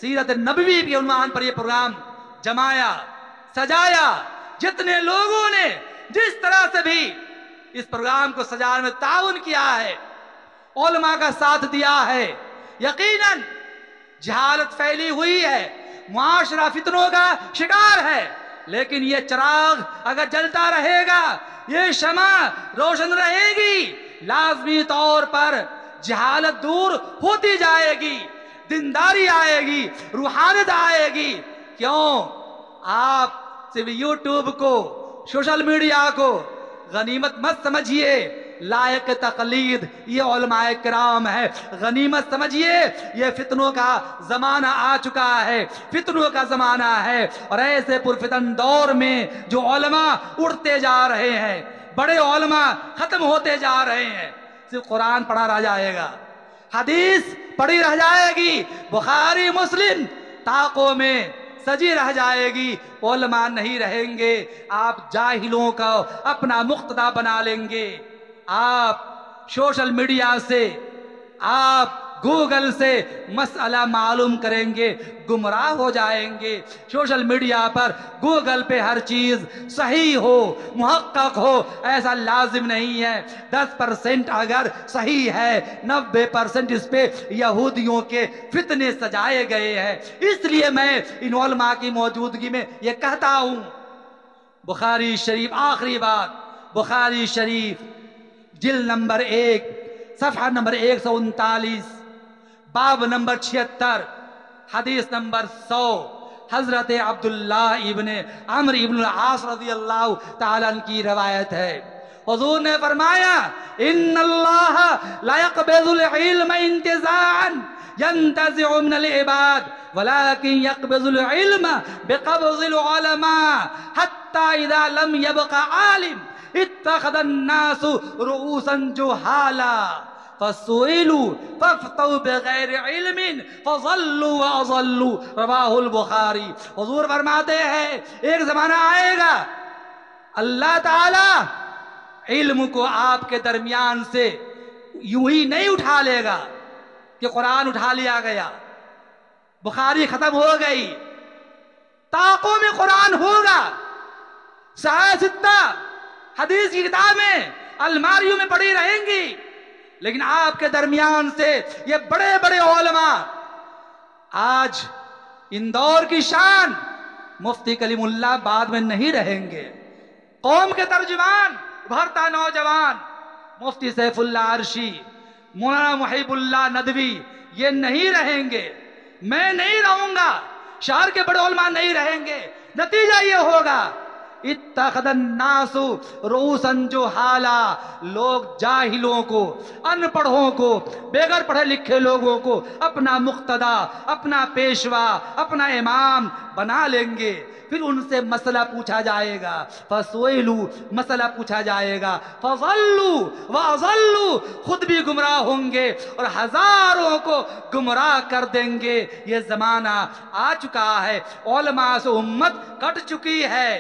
سیرت نبوی کے عنوان پر یہ پروگرام جمایا، سجایا، جتنے لوگوں نے جس طرح سے بھی اس پروگرام کو سجانے میں تعاون کیا ہے، علماء کا ساتھ دیا ہے، یقیناً جہالت پھیلی ہوئی ہے، معاشرہ فتنوں کا شکار ہے، لیکن یہ چراغ اگر جلتا رہے گا، یہ شمع روشن رہے گی، لازمی طور پر جہالت دور ہوتی جائے گی، دینداری آئے گی، روحانیت آئے گی۔ کیوں؟ آپ صرف یوٹیوب کو، سوشل میڈیا کو غنیمت مت سمجھیے، لائق تقلید یہ علماء کرام ہے، غنیمت سمجھیے۔ یہ فتنوں کا زمانہ آ چکا ہے، فتنوں کا زمانہ ہے، اور ایسے پرفتن دور میں جو علماء اڑتے جا رہے ہیں، بڑے علماء ختم ہوتے جا رہے ہیں، صرف قرآن پڑھا رہ جائے گا، حدیث پڑھی رہ جائے گی، بخاری مسلم طاقوں میں سجی رہ جائے گی، علماء نہیں رہیں گے۔ آپ جاہلوں کا اپنا مقتدا بنا لیں گے، آپ سوشل میڈیا سے، آپ گوگل سے مسئلہ معلوم کریں گے، گمراہ ہو جائیں گے۔ سوشل میڈیا پر، گوگل پہ ہر چیز صحیح ہو، محقق ہو، ایسا لازم نہیں ہے۔ 10% اگر صحیح ہے، 90% اس پہ یہودیوں کے فتنے سجائے گئے ہیں۔ اس لیے میں ان علماء کی موجودگی میں یہ کہتا ہوں، بخاری شریف، آخری بات، بخاری شریف جلد نمبر 1 صفحہ نمبر 139، باب نمبر 76، حدیث نمبر 100، حضرت عبداللہ ابن عمرو ابن العاص رضی اللہ تعالیٰ عنہ کی روایت ہے۔ حضور نے فرمایا، ان اللہ لا يقبض العلم انتزاعا ينتزع من العباد ولكن يقبض العلم بقبض العلماء حتى اذا لم يبق عالم اتخذ الناس رؤوسا جهالا فسئلوا فافتوا بغیر علم فضلوا واضلوا، رواہ البخاری۔ حضور فرماتے ہیں ایک زمانہ آئے گا، اللہ تعالی علم کو آپ کے درمیان سے یوں ہی نہیں اٹھا لے گا کہ قرآن اٹھا لیا گیا، بخاری ختم ہو گئی، طاقوں میں قرآن ہوگا، ستہ حدیث کی کتابیں الماریوں میں پڑی رہیں گی، لیکن آپ کے درمیان سے یہ بڑے بڑے علماء، آج اندور کی شان مفتی کلیم اللہ بعد میں نہیں رہیں گے، قوم کے ترجمان ابھرتا نوجوان مفتی سیف اللہ عرشی، مولانا محب اللہ ندوی یہ نہیں رہیں گے، میں نہیں رہوں گا، شہر کے بڑے علماء نہیں رہیں گے، نتیجہ یہ ہوگا اتخذ الناس رؤوسا جہالا، لوگ جاہلوں کو، ان پڑھوں کو، بغیر پڑھے لکھے لوگوں کو اپنا مقتدا، اپنا پیشوا، اپنا امام بنا لیں گے، پھر ان سے مسئلہ پوچھا جائے گا، فسئلوا مسئلہ پوچھا جائے گا، فضلوا واضلوا خود بھی گمراہ ہوں گے اور ہزاروں کو گمراہ کر دیں گے۔ یہ زمانہ آ چکا ہے، علماء سے امت کٹ چکی ہے،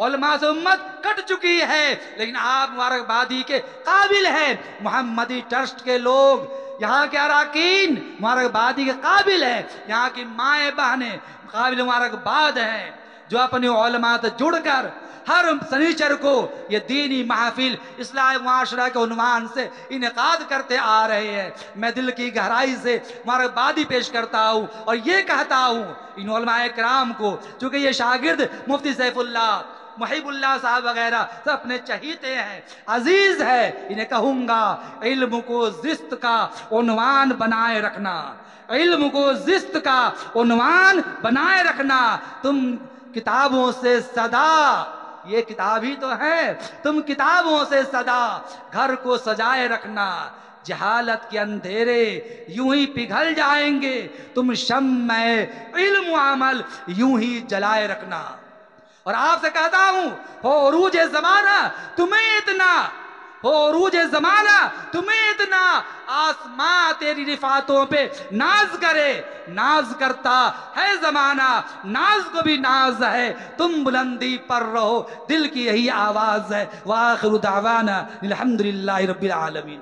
علماء سے امت کٹ چکی ہے، لیکن آپ مبارکبادی کے قابل ہیں، محمدی ٹرسٹ کے لوگ، یہاں کے اراکین مبارکبادی کے قابل ہیں، یہاں کی مائیں بہنیں قابل مبارکباد ہیں، جو اپنے علماء سے جڑ کر ہر سنیچر کو یہ دینی محافل اصلاح معاشرہ کے عنوان سے انعقاد کرتے آ رہے ہیں۔ میں دل کی گہرائی سے مبارکبادی پیش کرتا ہوں اور یہ کہتا ہوں ان علماء کرام کو، چونکہ یہ شاگرد مفتی سیف اللہ، محب اللہ صاحب وغیرہ سب اپنے چہیتے ہیں، عزیز ہے، انہیں کہوں گا علم کو زست کا عنوان بنائے رکھنا، علم کو زست کا عنوان بنائے رکھنا۔ تم کتابوں سے صدا، یہ کتاب ہی تو ہے، تم کتابوں سے صدا گھر کو سجائے رکھنا، جہالت کے اندھیرے یوں ہی پگھل جائیں گے، تم شمع علم و عمل یوں ہی جلائے رکھنا۔ اور آپ سے کہتا ہوں، ہو عروج زمانہ تمہیں اتنا، ہو عروج زمانہ تمہیں اتنا، آسمان تیری رفعتوں پہ ناز کرے، ناز کرتا ہے زمانہ، ناز کو بھی ناز ہے، تم بلندی پر رہو، دل کی یہی آواز ہے۔ وآخر دعوانا الحمدللہ رب العالمین۔